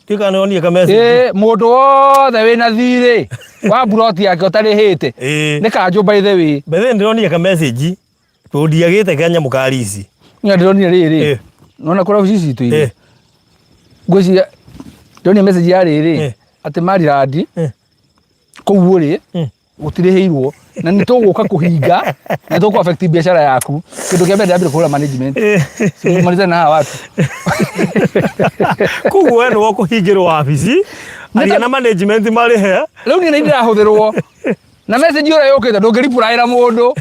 [SPEAKER 1] Tikanonia ka message.
[SPEAKER 2] Mundu wothe wina thirĩ wa buroti yake ũtarĩhĩte nĩ kanjũ by the way.
[SPEAKER 1] Bethe ndironia ka message. Tũndiagĩte Kenya mũkarici.
[SPEAKER 2] Nya ndironia rĩrĩ. Nona kũra cici citũ. Ngwĩciria ndironia message ya rĩrĩ atĩ Maryland kũu rĩ gũtirĩhĩirwo na nĩ tũgũka kũhinga na tũkũ affect biashara yaku kĩndũ kĩa mbere ndambire kũhũra management maliza na hawa watu
[SPEAKER 1] kũu we nĩ kũhingĩrwo wabici aria na management marĩ he
[SPEAKER 2] rĩu nĩ ndĩrahũthĩrwo na message ũrĩa yũkĩte ndũngĩripũraĩra mũndũ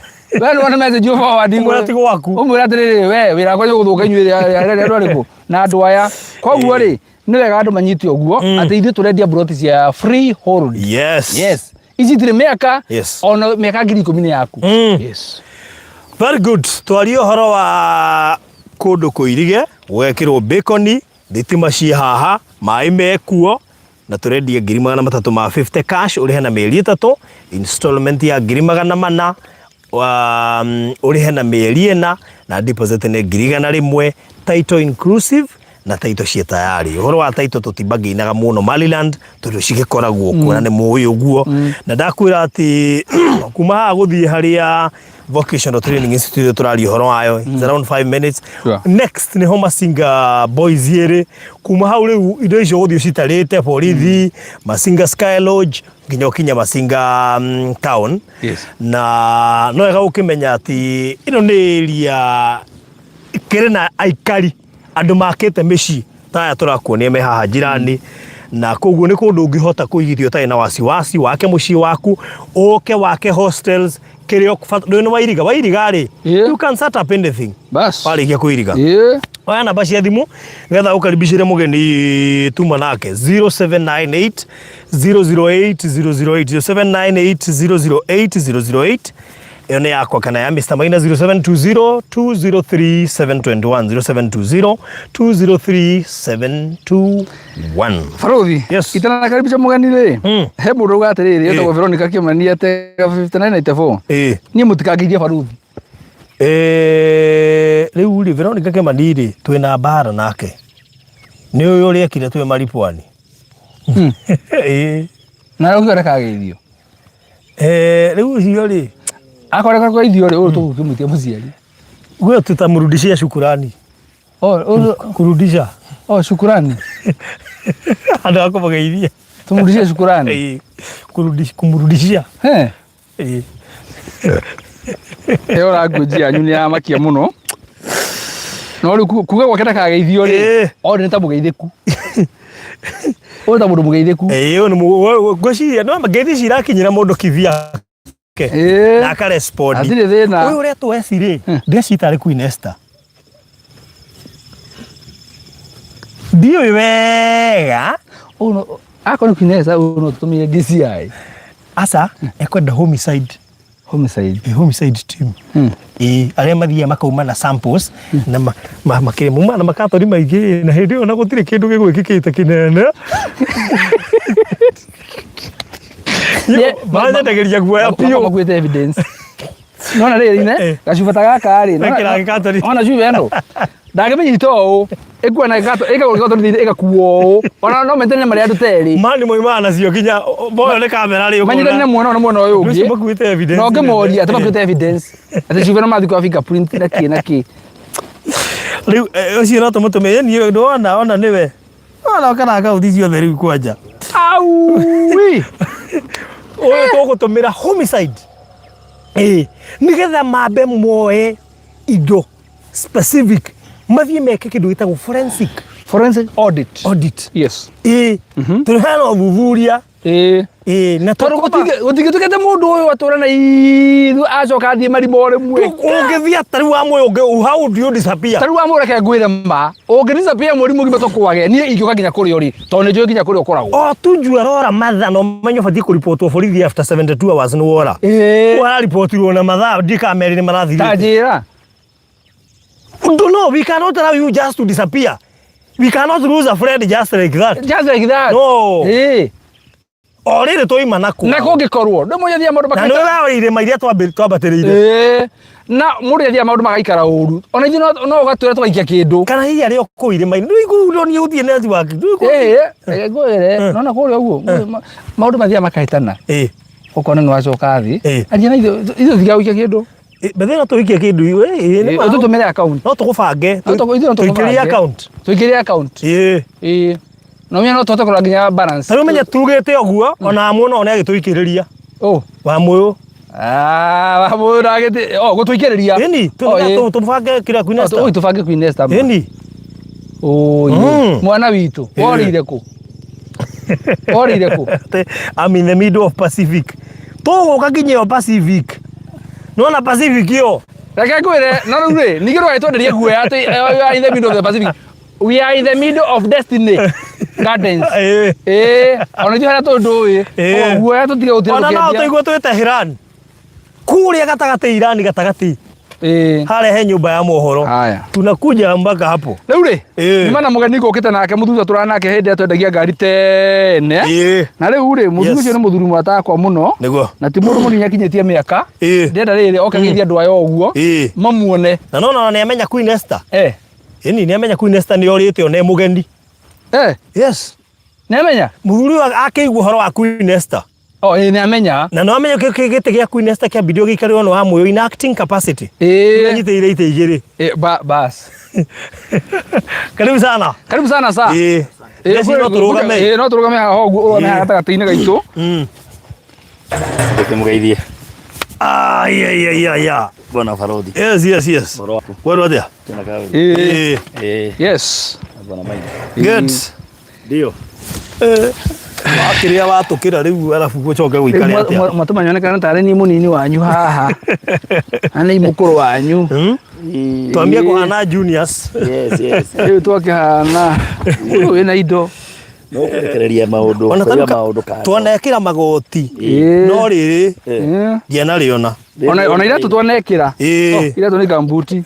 [SPEAKER 2] we nĩ wona message yo forward
[SPEAKER 1] ũmwĩra gwaku
[SPEAKER 2] ũmwĩra atĩrĩrĩ we wĩra wakwa nĩ gũthũka inyuĩ andũ arĩkũ na andũ aya koguo rĩ nĩ wega andũ manyite ũguo atĩ ithuĩ tũrendia buroti cia freehold yes ici tire mĩaka ona mĩaka 10,000 yaku
[SPEAKER 1] very good twario ũhoro wa kũndũ kũirige gwekĩrwo bacon thitima ciĩ haha maĩ mekuo na tũrendia 350 cash ũrĩhe na mĩeri 3 installment ya 400 ũrĩhe na mĩeri 4 na deposit nĩ 100 title inclusive na taito cie tayari horo wa taito tutibaginaga muno Maryland tondu cigikoragwo kuo na ni muoyo guo na ndakwira ati kuma guthie haria Vocational Training Institute turari horo wayo it's around 5 minutes next ni Masinga Boys here kuma hau riu indo icio guthie citarite borithi Masinga Sky Lodge kinya Masinga town na no ega ukimenya ati ino ni area kirena aikari andu makete mici taya turakuonia me haha jirani na koguo ni kundu ungihota kuigithio tai na wasiwasi wake muci waku oke wake hostels kirio no wairiga ri you can set up anything
[SPEAKER 2] bas
[SPEAKER 1] warikia kuiriga oya namba cia thimu getha ukaribicire mugeni tuma nake 0798 008 008 0798 008 008 iyo ni yakwa kana ya Mr. Maina 0720 203 721 0720 203 721
[SPEAKER 2] Farothi itana nakaribisha mugeni ri he mundu gatiriri yetagwo Veronica Kimani te 5994 ni mutikangiria Farothi riu ri Veronica Kimani ri twina mbara nake ni uyu uri ekire twi maripwani na uyu uri kageithio riu cio ri akoreka kwa ithio ri tugukimutia muciari wewe tutamrudishia shukrani kurudisha shukrani ndio wako bagaithia tumrudishie shukrani kumrudishia ora ngujia nyuni ya makia muno no ri kuga gwakenda kageithio ri ori nitamugeithiku ota mundu mugeithiku ngwiciria no mageithi cirakinyira mundu kivia na akarespond atire thina uyu ria tweciri ndecitari Queen Esther dio wega uno akoni Queen Esther uno tutumire DCI asa ekwenda homicide team aria mathia makauma na samples na makiremuma na makatori maigi na hindi ona gutire kindu gigwikikite kinene bana ndageria guoya pio magwite evidence nona riri ne gacuba gaka ri ona cuba eno ndagemenyito egwa na gato gato ega kuo ona no metene mari andu teri mani moimana cio kinya boyo ne kamera ri manyitane muona uyu ungi magwite evidence no ngemoria atamakwite evidence ati cuba no mathi kwa fingerprint na ki riu ucio no tumutume ni ona niwe ona kana akaunti ciothe riu kwanja au wi oyo tugutumira homicide nigetha mambe moe indo specific mathie meke kindu gitagwo forensic audit yes turihana uthuthuria na gutigitukete mundu uyu atura na ithu acoka athie marimo rimwe ungithia tari wa moyo how do you disappear tari wa moyo reke ngwire ma ungidisappear murimu gima tokwage nie ingiuka nginya kuri ori to ni jo nginya kuri okoragwo tunjua rora matha no menyo fathi ku report wa borithi after 72 hours no wora wara report ro na matha ndikamerire marathi tajira no we cannot allow you just to disappear we cannot lose a friend just like that no orire toima nako nako ngikorwo ndo moyathia maundu makaikarwo na no waire mairia twambatirire na muri athia maundu magaikara uru ona ithu no ugatwira twaikia kindu kana hihi ari okuire mai ndu igundo ni uthie nezi wake ngwire nona kuri uguo maundu mathia makaitana ukona ni wacoka thi aria na ithu thiga wikia kindu bethena tuikia kindu iwe tutumire account no tugubange tuikirie account no mia no toto kuranginya balance tari menya turugete oguo ona muno ona agituikiriria wa muyo wa muyo ragete gutuikiriria ni tubange kira Queen Esther tubange Queen Esther ni mwana witu worire ku I'm in the middle of Pacific tuguka nginya Pacific nona Pacific yo reke kwire no rure nigiro aitwenderia guoya ati in the middle of the Pacific. We are in the middle of Destiny Gardens. Ona jihara to ndui. Guoya tutiga utira ukiendia. Ona no tuigua twete Iran. Kuria gatagati Iran gatagati. Hale he nyumba ya mohoro. Tunakuja mpaka hapo. Riu ri ni mana mugeni gukite nake muthuza turana nake hindi atwendagia ngari tene. Na riu ri muthuza ucio ni muthuri mwatakwa muno. Na ti mundu munini akinyitie miaka. Ndenda riri oka geithia andu ayo uguo. Mamuone. Na nona ni amenya Queen Esther.
[SPEAKER 1] Eni ni amenya Queen Esther ni orite one mugeni. Yes.
[SPEAKER 2] Ni amenya?
[SPEAKER 1] Muthuri akĩigua horo wa Queen Esther.
[SPEAKER 2] Ni amenya.
[SPEAKER 1] Na no amenya gĩtĩ gĩa Queen Esther kĩa video gĩikarĩrwo no wa muoyo in acting capacity. Nyitĩire ite igĩrĩ.
[SPEAKER 2] Bas.
[SPEAKER 1] Karibu sana.
[SPEAKER 2] Karibu sana sa.
[SPEAKER 1] No turugame.
[SPEAKER 2] No turugame haha ũguo me gatagatĩ-inĩ gaitũ.
[SPEAKER 3] Ndĩkĩmũgeithie.
[SPEAKER 1] Ya.
[SPEAKER 3] Bwana Farodhi.
[SPEAKER 1] Yes. Where there?
[SPEAKER 2] Yes.
[SPEAKER 3] Bwana Maina.
[SPEAKER 1] Good.
[SPEAKER 3] Ndio.
[SPEAKER 1] Wakiria watukira riu alafu gucoke guikare atia.
[SPEAKER 2] Matumanyonekana tare ni munini wanyu haha. Ana imukuru wanyu.
[SPEAKER 1] Twambie kuhana juniors.
[SPEAKER 3] Yes.
[SPEAKER 2] Riu twakihana. Wina indo.
[SPEAKER 3] No kurekereria maundu ka.
[SPEAKER 1] Twanekira magoti. No riri. Ndiana riona.
[SPEAKER 2] Ona iratu twanekira. Iratu ni gambuti.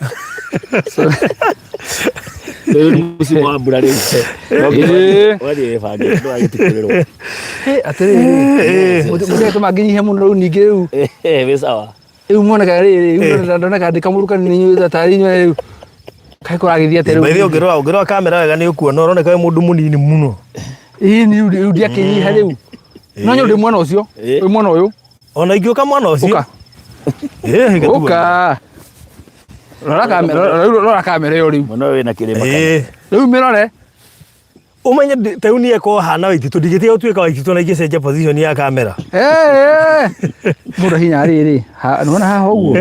[SPEAKER 3] Musimu wa mbura rĩu. Wathi bange ndo agĩtikorerwo.
[SPEAKER 2] Atĩrĩrĩ. Mũthenya tũmangĩnyihia mũno rĩu ningĩ rĩu.
[SPEAKER 3] Wĩ sawa.
[SPEAKER 2] Rĩu muoneka rĩrĩ, ndona kandi kamũruka nĩ tari rĩu. Kaĩ kũragĩthia atĩ rĩu.
[SPEAKER 1] Mbaithio ngĩrora kamera wega nĩ ũkuona ũroneka wĩ mũndũ mũnini mũno.
[SPEAKER 2] Ni rĩu ndiakĩnyiha rĩu. No nyũ ndĩ mwena ũcio. Wĩ mwena ũyũ.
[SPEAKER 1] Ona ingĩũka mwena ũcio.
[SPEAKER 2] Ũka. Ũka. Rora kamera yo riu.
[SPEAKER 3] Muno wina kirima kana.
[SPEAKER 2] Riu mirore.
[SPEAKER 1] Umenye teu ni eko hana waititu ndigitie utuika waititu na igicenja position ya kamera.
[SPEAKER 2] Mudo hinya riri. Nona haha uguo.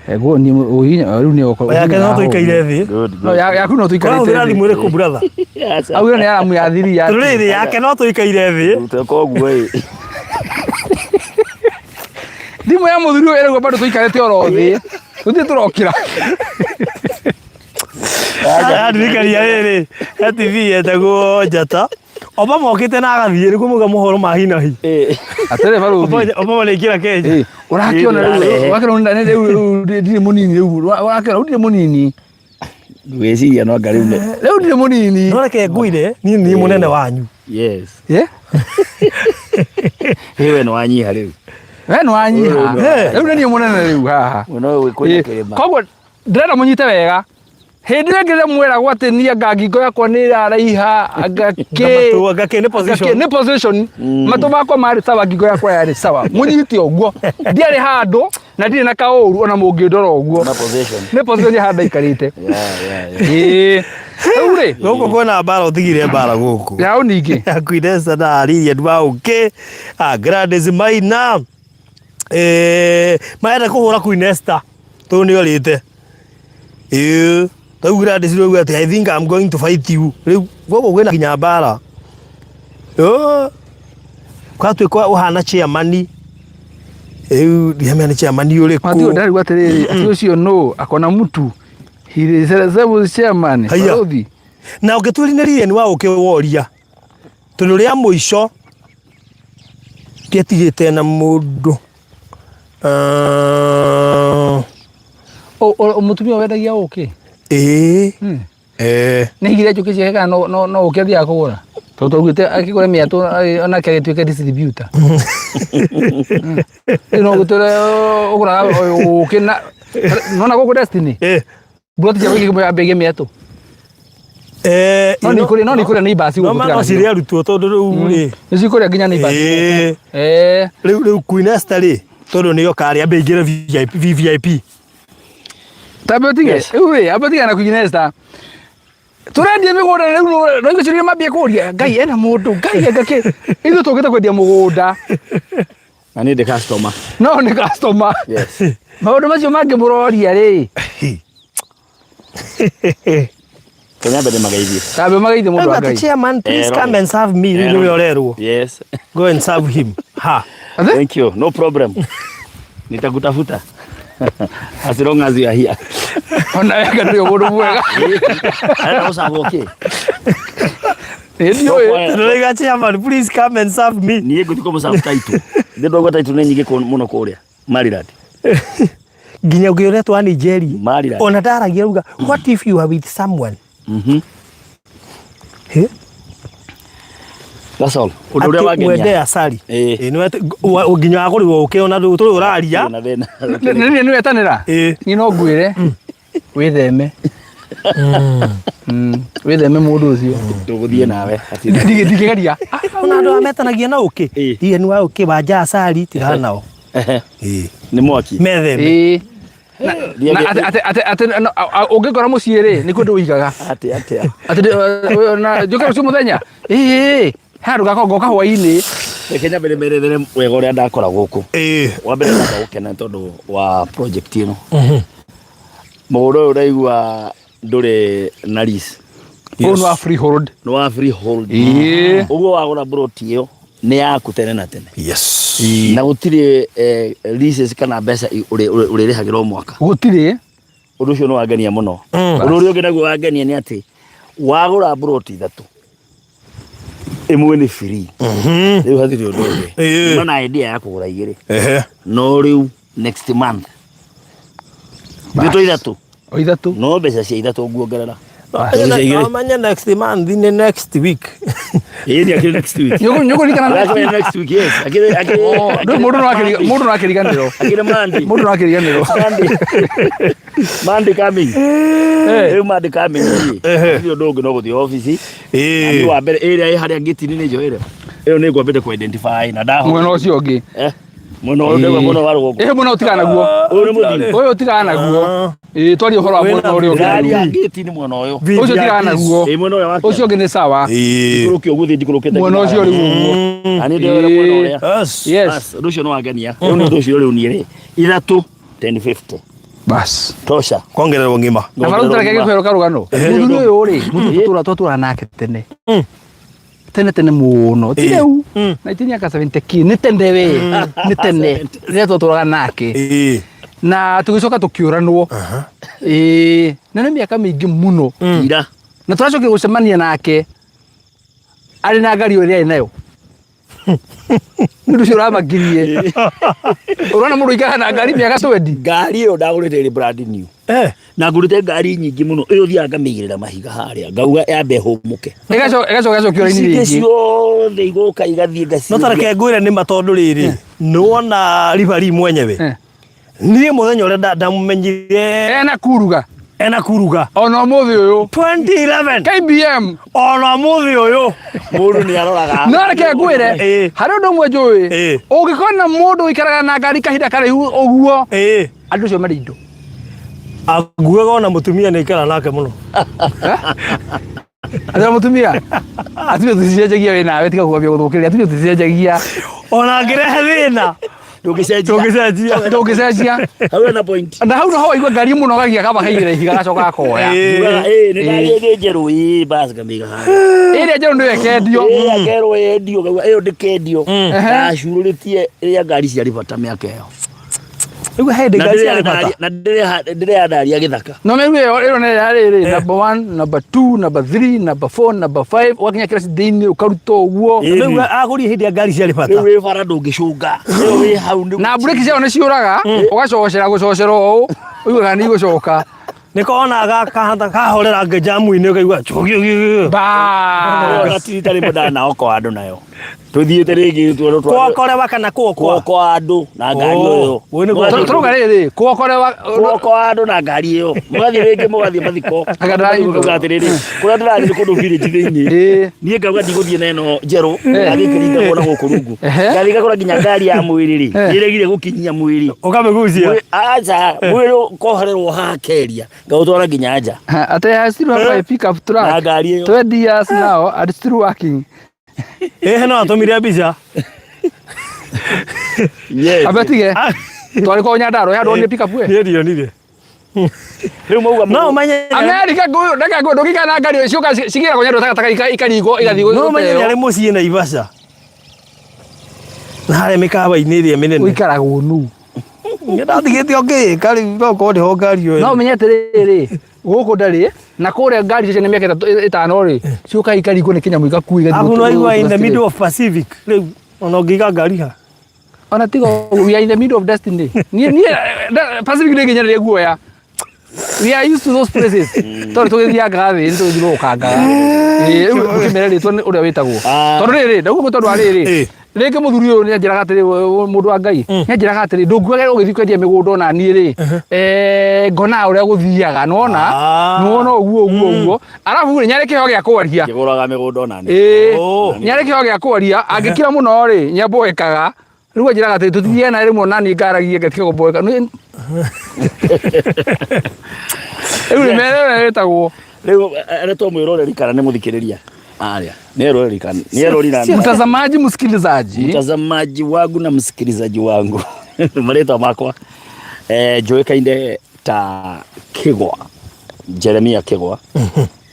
[SPEAKER 2] Ego ni uhinya riu ni oko.
[SPEAKER 1] Ya kana tuikaire thi.
[SPEAKER 2] No ya kuno tuikaire thi.
[SPEAKER 1] Urathi mwire ku brother.
[SPEAKER 2] Au ni aramu ya thiri ya.
[SPEAKER 1] Riri yake no tuikaire thi.
[SPEAKER 3] Uteko guo
[SPEAKER 2] Ndimo ya muthuri erego bado tuikarete oro thi. Tuthi turokira.
[SPEAKER 1] Ndirikaria riri. TV yetagwo Njata. Oba mokite na agathie riku muga muhoro mahinahi.
[SPEAKER 2] Atere baru.
[SPEAKER 1] Oba malikira Kenya.
[SPEAKER 2] Urakiona riu. Wakira riu ndiri munini riu. Wakira ndiri munini.
[SPEAKER 3] Gwiciria no ngari une.
[SPEAKER 2] Riu ndiri munini.
[SPEAKER 1] No reke nguire ni munene wanyu.
[SPEAKER 3] Yes.
[SPEAKER 2] Hewe
[SPEAKER 3] no wanyiha riu.
[SPEAKER 2] We no wanyiha. Riu ni munene riu haha.
[SPEAKER 3] No wikunya kirima.
[SPEAKER 2] Koguo ndĩrenda mũnyite wega. Hĩndĩ ĩrĩa ngĩrĩa mwĩragwo atĩ niĩ ngingo yakwa nĩ ĩraraiha
[SPEAKER 1] ngake
[SPEAKER 2] nĩ position matũ makwa marĩ sawa, ngingo yakwa yarĩ sawa. Mũnyite ũguo ndiarĩ handũ na ndirĩ na kaũru ona mũngĩndora ũguo. Nĩ position ya handa ikarĩte. Rĩu rĩ
[SPEAKER 1] gũkũ kwĩna mbara ũtigire mbara gũkũ.
[SPEAKER 2] Yaũ ningĩ
[SPEAKER 1] Queen Esther na Lilian Mwaũkĩ, Gladys Maina maenda kũhũra Queen Esther tondũ nĩ orĩte. Tau Gladys rĩu ati I think I'm going to fight you. Rĩu gũkũ kwĩna nginya mbara. Kwatuĩka ũhana chairman. Rĩu ndiamenya nĩ chairman ũrĩkũ.
[SPEAKER 2] Matio ndari gwaterere ati ũcio no akona mtu. He is the chairman. Farodhi.
[SPEAKER 1] Na ũngĩtuĩrinĩrire ni wa ũkĩworia. Tondũ rĩa mũico kĩtigĩte na mũndũ.
[SPEAKER 2] Mutumia wendagia ũkĩ? Nĩ higire njũkĩ ciake kana no ũkĩ athiaga kũgũra? Tondũ twaugĩte akĩgũra mĩatũ onake agĩtuĩke distributor. No gũtũre ũgũraga ũkĩ na nona gũkũ Destiny. Buloti ciake ikĩmwambĩgie mĩatũ. No nĩ kũrĩa nĩ ibasi gũkũ.
[SPEAKER 1] No cirĩ arutwo tondũ rĩu rĩ.
[SPEAKER 2] Nĩ cikũrĩa nginya nĩ ibasi.
[SPEAKER 1] Rĩu Queen Esther rĩ tondũ nĩyo karĩa ambĩingĩre VIP.
[SPEAKER 2] Tabetige. Rĩu abetige na Queen Esther. Tũrendia mĩgũnda rĩu no igũcirie mambie kũria Ngai ena mũndũ Ngai engake. Ithuĩ tũkĩte kwendia mũgũnda.
[SPEAKER 3] Na nĩ ndĩ customer.
[SPEAKER 2] No nĩ customer.
[SPEAKER 3] Yes.
[SPEAKER 2] Maũndũ macio mangĩ mũroria rĩ.
[SPEAKER 3] Kenya bade magaithie.
[SPEAKER 2] Tabe magaithie mũndũ wa Ngai.
[SPEAKER 1] Chairman, please come and serve me. Nĩ orerwo.
[SPEAKER 3] Yes.
[SPEAKER 1] Go and serve him. Ha.
[SPEAKER 3] Thank you. No problem. Nitakutafuta. As long as you are here.
[SPEAKER 2] Ona yaka ndio mũndũ mwega.
[SPEAKER 3] Ana usabu okay.
[SPEAKER 1] Ndio chairman, please come and serve me.
[SPEAKER 3] Niĩ ngũthiĩ kũmũserve title. Ndĩrona title nĩ nyingĩ mũno kũrĩa. Maryland.
[SPEAKER 1] Nginya ũngĩũretwo wa Nigeria.
[SPEAKER 3] Maryland.
[SPEAKER 1] Ona ndaragia uga what if you are with someone?
[SPEAKER 3] That's all. Ũndũ ũrĩa wangenia.
[SPEAKER 1] Wende asari. Nĩ nginya agũrĩrwo ũkĩ ona tũrĩ ũraria.
[SPEAKER 2] Nĩ wetanĩra. Ni no ngwĩre wĩtheme. Witheme mũndũ ũcio.
[SPEAKER 3] Tũgũthiĩ nawe.
[SPEAKER 2] Ndigeria.
[SPEAKER 1] Ona andũ ametanagia na ũkĩ. Hihi ni wa ũkĩ wa Jasari tigana nao.
[SPEAKER 3] Nĩ mwaki.
[SPEAKER 1] Metheme.
[SPEAKER 2] Ate ũngĩkora mũciĩ rĩ nĩ kũndũ ũigaga.
[SPEAKER 3] Atĩa.
[SPEAKER 2] Na njoke rũciũ mũthenya. Handũ gakongo hwainĩ.
[SPEAKER 3] Kenya mbere merethere wega ũrĩa ndakora gũkũ. Wa mbere ndagũkena tondũ wa project ĩno. Mũgũnda ũyũ ũraigua ndũrĩ na lease.
[SPEAKER 2] Ũyũ nĩ wa freehold.
[SPEAKER 3] Nĩ wa freehold. Ũguo wagũra plot ĩyo nĩ yaku tene na tene.
[SPEAKER 1] Yes.
[SPEAKER 3] Na gũtirĩ leases kana mbeca ũrĩrĩhagĩra o mwaka.
[SPEAKER 2] Gũtirĩ.
[SPEAKER 3] Ũndũ ũcio nĩ wangenia mũno. Ũndũ ũrĩa ũngĩ naguo wangenia nĩ atĩ wagũra plot ithatũ ĩmwe nĩ free. Rĩu hatirĩ ũndũ ũngĩ. No na idea ya kũgũra igĩrĩ. No rĩu next month. Gĩtũ ithatũ.
[SPEAKER 2] O ithatũ.
[SPEAKER 3] No mbeca cia ithatũ nguongerera.
[SPEAKER 1] Amanya next month ni next week.
[SPEAKER 3] Ni akiri next week.
[SPEAKER 2] Nyũkũririkana
[SPEAKER 3] next week, yes.
[SPEAKER 2] Mũndũ no akĩriganĩrwo.
[SPEAKER 3] Akiri Monday.
[SPEAKER 2] Mũndũ no akĩriganĩrwo.
[SPEAKER 3] Monday coming. Rĩu Monday coming. Ndio ndũngĩ no gũthiĩ ofici. Ni wa mbere ĩrĩa ĩ harĩa gate-inĩ nĩ njoere. Ĩyo nĩ ngwambĩte ku identify na ndaho.
[SPEAKER 2] Mwena ũcio ũngĩ.
[SPEAKER 3] Mwena ũyũ mwena wa rũgongo.
[SPEAKER 2] Mwena ũtigana naguo. Ũyũ ũtigana naguo. Twaria ũhoro wa mwena ũrĩa ũngĩ.
[SPEAKER 3] Ngari ya gate-inĩ mwena ũyũ.
[SPEAKER 2] Ũcio ũtigana naguo.
[SPEAKER 3] Mwena ũrĩa wake.
[SPEAKER 2] Ũcio ũngĩ nĩ sawa.
[SPEAKER 3] Ikũrũkio ũgũthiĩ ndikũrũkĩte.
[SPEAKER 2] Mwena ũcio rĩu ũguo.
[SPEAKER 3] Ani ndio mwena ũrĩa. Yes. Ũndũ ũcio nĩ wangenia. Rĩu nĩ ũndũ ũcio rĩu niĩ ithatũ 1050.
[SPEAKER 2] Bas.
[SPEAKER 3] Tosha.
[SPEAKER 1] Kuongererwo ngima.
[SPEAKER 2] Na marutĩra kege kwero karugano. Mũthuri ũyũ rĩ, mũthuri tũtũra nake tene. Tene mũno. Ti rĩu. 1970 nĩ tene we. Nĩ tene. Rĩrĩa tũtũraga nake. Na tũgĩcoka tũkĩũranwo. Na nĩ mĩaka mĩingĩ mũno.
[SPEAKER 3] Ira.
[SPEAKER 2] Na tũracokia gũcemania nake. Arĩ na ngari ĩrĩa arĩ nayo. Nĩ ũcio ũramagirie. Ũrona mũndũ ikara na ngari mĩaka 20.
[SPEAKER 3] Ngari ĩyo ndagũrĩte ĩrĩ brand new. Na ngũrĩte ngari nyingĩ mũno. Ĩyo thiaga ngamĩigĩrĩra mahiga harĩa. Ngauga yambe hũmũke.
[SPEAKER 2] Ĩgacoka kĩũra-inĩ rĩngĩ.
[SPEAKER 3] Ciothe igũka igathiĩ ngaciria.
[SPEAKER 1] No tareke ngwĩre nĩ matondũ rĩrĩ. Nĩwona ribari mwenyewe. Niĩ mũthenya ũrĩa ndamumenyire.
[SPEAKER 2] Ena kuruga.
[SPEAKER 1] Ona mũthĩ ũyũ 2011
[SPEAKER 2] KBM.
[SPEAKER 1] Ona mũthĩ ũyũ
[SPEAKER 3] mũndũ nĩ aroraga.
[SPEAKER 2] No reke ngwĩre. Harĩ ũndũ ũmwe njũĩ. Ũngĩkona mũndũ ũikaraga na ngari kahinda karaihu ũguo. Andũ acio marĩ indo.
[SPEAKER 1] Nguaga ona mũtumia nĩ ikara nake mũno.
[SPEAKER 2] Andũ mũtumia. Atumia tũcicenjagia wĩ nawe tiga kwambia gũthũkĩrĩria. Atumia tũcicenjagia.
[SPEAKER 1] Ona ngĩrehe thĩna. Ndũngĩcenjia.
[SPEAKER 3] Hau na point.
[SPEAKER 2] Na hau no ho igua ngari mũno gagia kaba kaigĩra ihiga gacoka gakoya.
[SPEAKER 3] Nĩ ngari njerũ basi ngamiga haha.
[SPEAKER 2] Ĩrĩa njerũ nĩyo ĩkendio.
[SPEAKER 3] Ngerwo yendio ĩyo ndĩkendio. Ndacurũrĩtie ĩrĩa ngari ciarĩ bata mĩaka ĩyo.
[SPEAKER 1] Rĩu hĩndĩ ngari ciarĩ bata.
[SPEAKER 3] Na ndĩrĩa ndaria gĩthaka.
[SPEAKER 2] No mĩru ĩyo nĩ yarĩ number 1, number 2, number 3, number 4, number 5 wakinya kila thĩinĩ ũkaruta ũguo.
[SPEAKER 1] Rĩu agũri hĩndĩ ngari ciarĩ bata.
[SPEAKER 3] Rĩu wĩ bara ndũngĩcũnga. Rĩu wĩ hau nĩ.
[SPEAKER 2] Na breki ciao nĩ ciũraga ũgacocera ũũ. Ũiguaga nĩ igũcoka.
[SPEAKER 1] Nĩkona gaka kahorera ngejamu-inĩ ũkaigua chũgĩ.
[SPEAKER 2] Ba.
[SPEAKER 3] Tirita rĩmwe ndanaokoa andũ nayo. Tuthiĩte rĩngĩ
[SPEAKER 1] kuokorewa kana
[SPEAKER 3] kuokoa andũ na ngari ĩyo.
[SPEAKER 2] Tũrauga rĩrĩ kuokorewa
[SPEAKER 3] andũ na ngari ĩyo. Mũgathiĩ rĩngĩ mũgathiĩ mathiko. Ũgauga atĩrĩrĩ kũrĩa ndĩrathiĩ nĩ kũndũ village thĩinĩ. Niĩ ngauga ndigũthiĩ na ĩno njerũ. Ngathiĩ ngĩringagwo na gũkũ rungu. Ngathiĩ ngakora nginya ngari ya mwĩrĩ rĩ. Nĩĩregire gũkinyia mwĩrĩ.
[SPEAKER 1] Ũkamĩgucia.
[SPEAKER 3] Aca mwĩrĩ ũkohererwo haha keria. Ngaũtwara nginya nja.
[SPEAKER 2] I still have my pickup truck. 20 years now and still working.
[SPEAKER 1] No atumire mbica.
[SPEAKER 3] Yes.
[SPEAKER 2] Abetige. Twari ko Nyandarua ya ndonire pickup we.
[SPEAKER 1] Ndio nire.
[SPEAKER 3] Rĩu mauga
[SPEAKER 1] no manye
[SPEAKER 2] America go ndaka go ndokika na ngari cioka cigira ko Nyandarua taka ikarigo igathiĩ.
[SPEAKER 1] No manye arĩ mũciĩ na Ivasha. Na harĩa mĩkawa-inĩ ĩrĩa mĩnene.
[SPEAKER 2] Ũikaragwo nu.
[SPEAKER 1] Nĩndathigĩte okay kari no ko ndĩho ngari ĩyo.
[SPEAKER 2] No menyete rĩrĩ gũkũ ndarĩ na kũrĩa ngari icio nĩ mĩaka 5 rĩ cioka ikarigwo nĩ Kenya mũiga kuiga.
[SPEAKER 1] Hapo no igua in the middle of Pacific. Rĩu ona ũngĩiga ngari ha.
[SPEAKER 2] Ona tigo we are in the middle of destiny. Pacific nĩ Kenya rĩ guoya. We are used to those places. Tondũ tũgĩthianga thĩ tũgĩthiĩ gũkanga. Ũkĩmera rĩtwa ũrĩa wĩtagwo. Tondũ rĩrĩ ndaguo tondũ arĩrĩ reke muthuri uyu ni njiraga atiri mundu wa Ngai ni njiraga atiri ndunguage ugithii kwendia migunda na ni ri ngona uria guthiaga nona uguo arafu nyare kiho gia kwaria
[SPEAKER 3] kiguraga migunda na ni
[SPEAKER 2] nyare kiho gia kwaria angikira muno ri nyamboekaga riu njiraga atiri tutithie na rimwe nani ngaragie ngatige gumboeka riu mere etagwo
[SPEAKER 3] riu areto mwiroreri kana ni muthikiriria aria nieroreri kana nieroreri
[SPEAKER 2] mtazamaji mtazamaji
[SPEAKER 3] wangu na msikilizaji wangu mareta makwa Joekainde ta Kigwa Jeremia Kigwa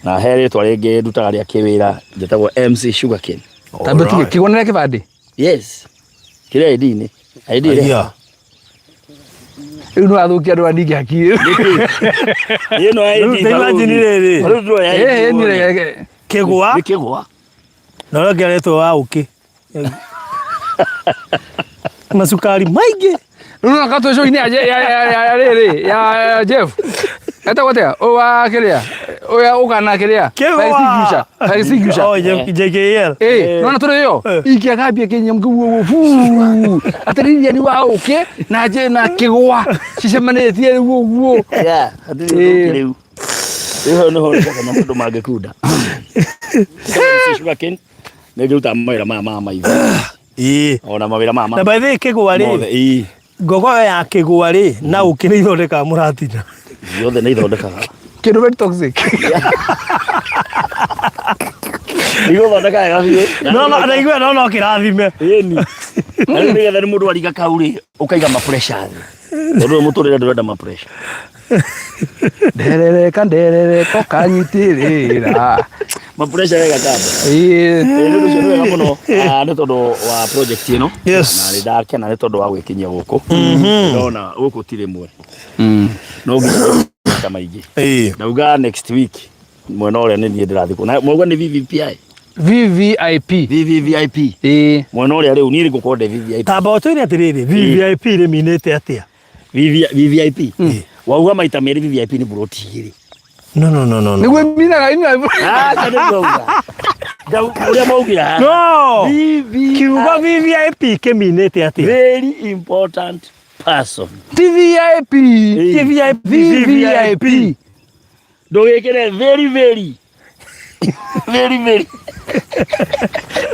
[SPEAKER 3] na here twarenge ndutaga ria kiwira njetagwo MC Sugarcane
[SPEAKER 2] tambe Kigwa nere kibandi
[SPEAKER 3] yes kire ID
[SPEAKER 2] yeah ino athukia andu aningi hakiri
[SPEAKER 3] ino ID
[SPEAKER 1] imagine riri Kigwa na ro geretwo wa uki masukari maige
[SPEAKER 2] no kato show ini ya Jeff eta wote o wa kiria o ya ukana kiria sigusha
[SPEAKER 1] oh JKL
[SPEAKER 2] no tore yo iki akabia Kenya mguo atariria ni wa uki na je na Kigwa cicemanĩtie guo
[SPEAKER 3] yeah atiriu iyo no hore kana mundu mangekuda Sugarcane neguta mawira mama hivi ona mawira mama
[SPEAKER 1] na by the way Kigwa ri gogo ya Kigwa ri na uki ni ithondeka muratina
[SPEAKER 3] yothe ni ithondekaga
[SPEAKER 2] kindu very toxic
[SPEAKER 3] igo thondeka gabi
[SPEAKER 1] na igwe no kirathime
[SPEAKER 3] ni ari nigetha ni mundu ariga kauri ukaiga ma pressure ndu muturire ndurenda ma pressure
[SPEAKER 2] nderere ko kanyitirira
[SPEAKER 3] ma pressure wega kamba ndu cio wega muno ni tondu wa project ino na ni ndakena ni tondu wa gwikinyia guku ndona guku tire mwe no kama igi ndauga next week mwena uria ni ndirathiko na mwauga ni VVIP mwena uria riu ni ngukode VVIP
[SPEAKER 1] tamba tu ni atiriri VVIP ri minete atia
[SPEAKER 3] VVIP wauga maita meri VVIP ni buroti
[SPEAKER 1] no
[SPEAKER 2] niguo minaga
[SPEAKER 3] uria maugira
[SPEAKER 1] no kiuga VVIP ke minete atia
[SPEAKER 3] very important person
[SPEAKER 2] VVIP
[SPEAKER 3] ndugikire very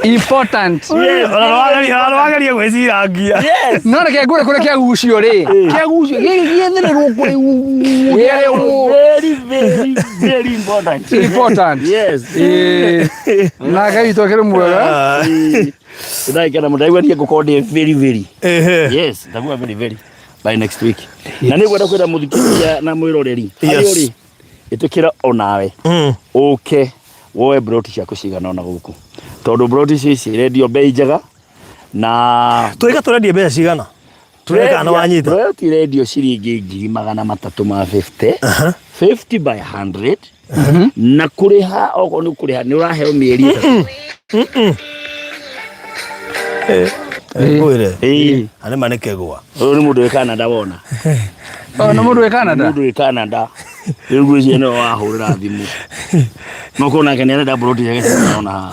[SPEAKER 2] important
[SPEAKER 1] wagaria gwicirangia
[SPEAKER 2] no reke ngure kure kia gucio ri kia gucio giethererwo kuri
[SPEAKER 3] very important yes
[SPEAKER 2] na gai to kire mwega
[SPEAKER 3] ndai kana mudai ni ngukode very yes ndagua very by next week na ni gwenda kwira muthikiria na mwiroreri ari itukira onawe okay woe broti ciaku cigana ona guku tondu broti cici radio bei njega na
[SPEAKER 1] tuiga turendia mbeca cigana tureka na wanyita
[SPEAKER 3] broti radio ciringi 350 50 by 100 na kuriha oko ni kuriha ni uraheo mieri
[SPEAKER 1] ane mane Kigwa
[SPEAKER 3] ni mundu we Canada wona
[SPEAKER 2] no mundu we Canada
[SPEAKER 3] riu no wahurira thimu no kona kene arenda broti yake ona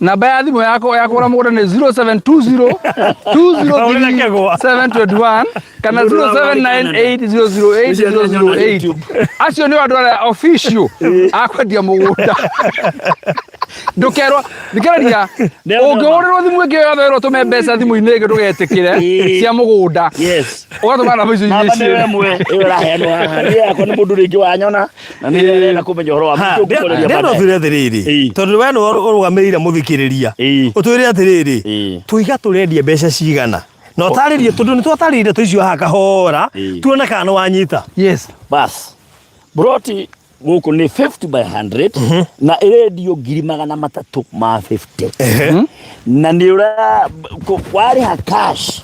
[SPEAKER 2] namba ya thimu yako yakora mugunda ni 0720 203 kana 0798008008 acio ni andu ara official akwendia mugunda ndukerwa thikararia ungiurirwo thimu ingi yothe ro tume mbeca thimu-ini ingi ndugetikire cia mugunda
[SPEAKER 3] yes
[SPEAKER 2] ugatuma na mbeca
[SPEAKER 3] ingi cio iraheanwo haha ni yako ni mundu ringi wanyona na ni renda kumenya uhoro wa
[SPEAKER 1] mutukureria bado thire atiriri tondu we no urugamirire muthikiriria utwire atiriri tuiga turendia mbeca cigana no taririe tondu ni twatarire tuicio haha kahora tuone kana wanyita
[SPEAKER 2] yes
[SPEAKER 3] bas broti guku ni 50 by 100 na radio 350 na ni ura kwari ha cash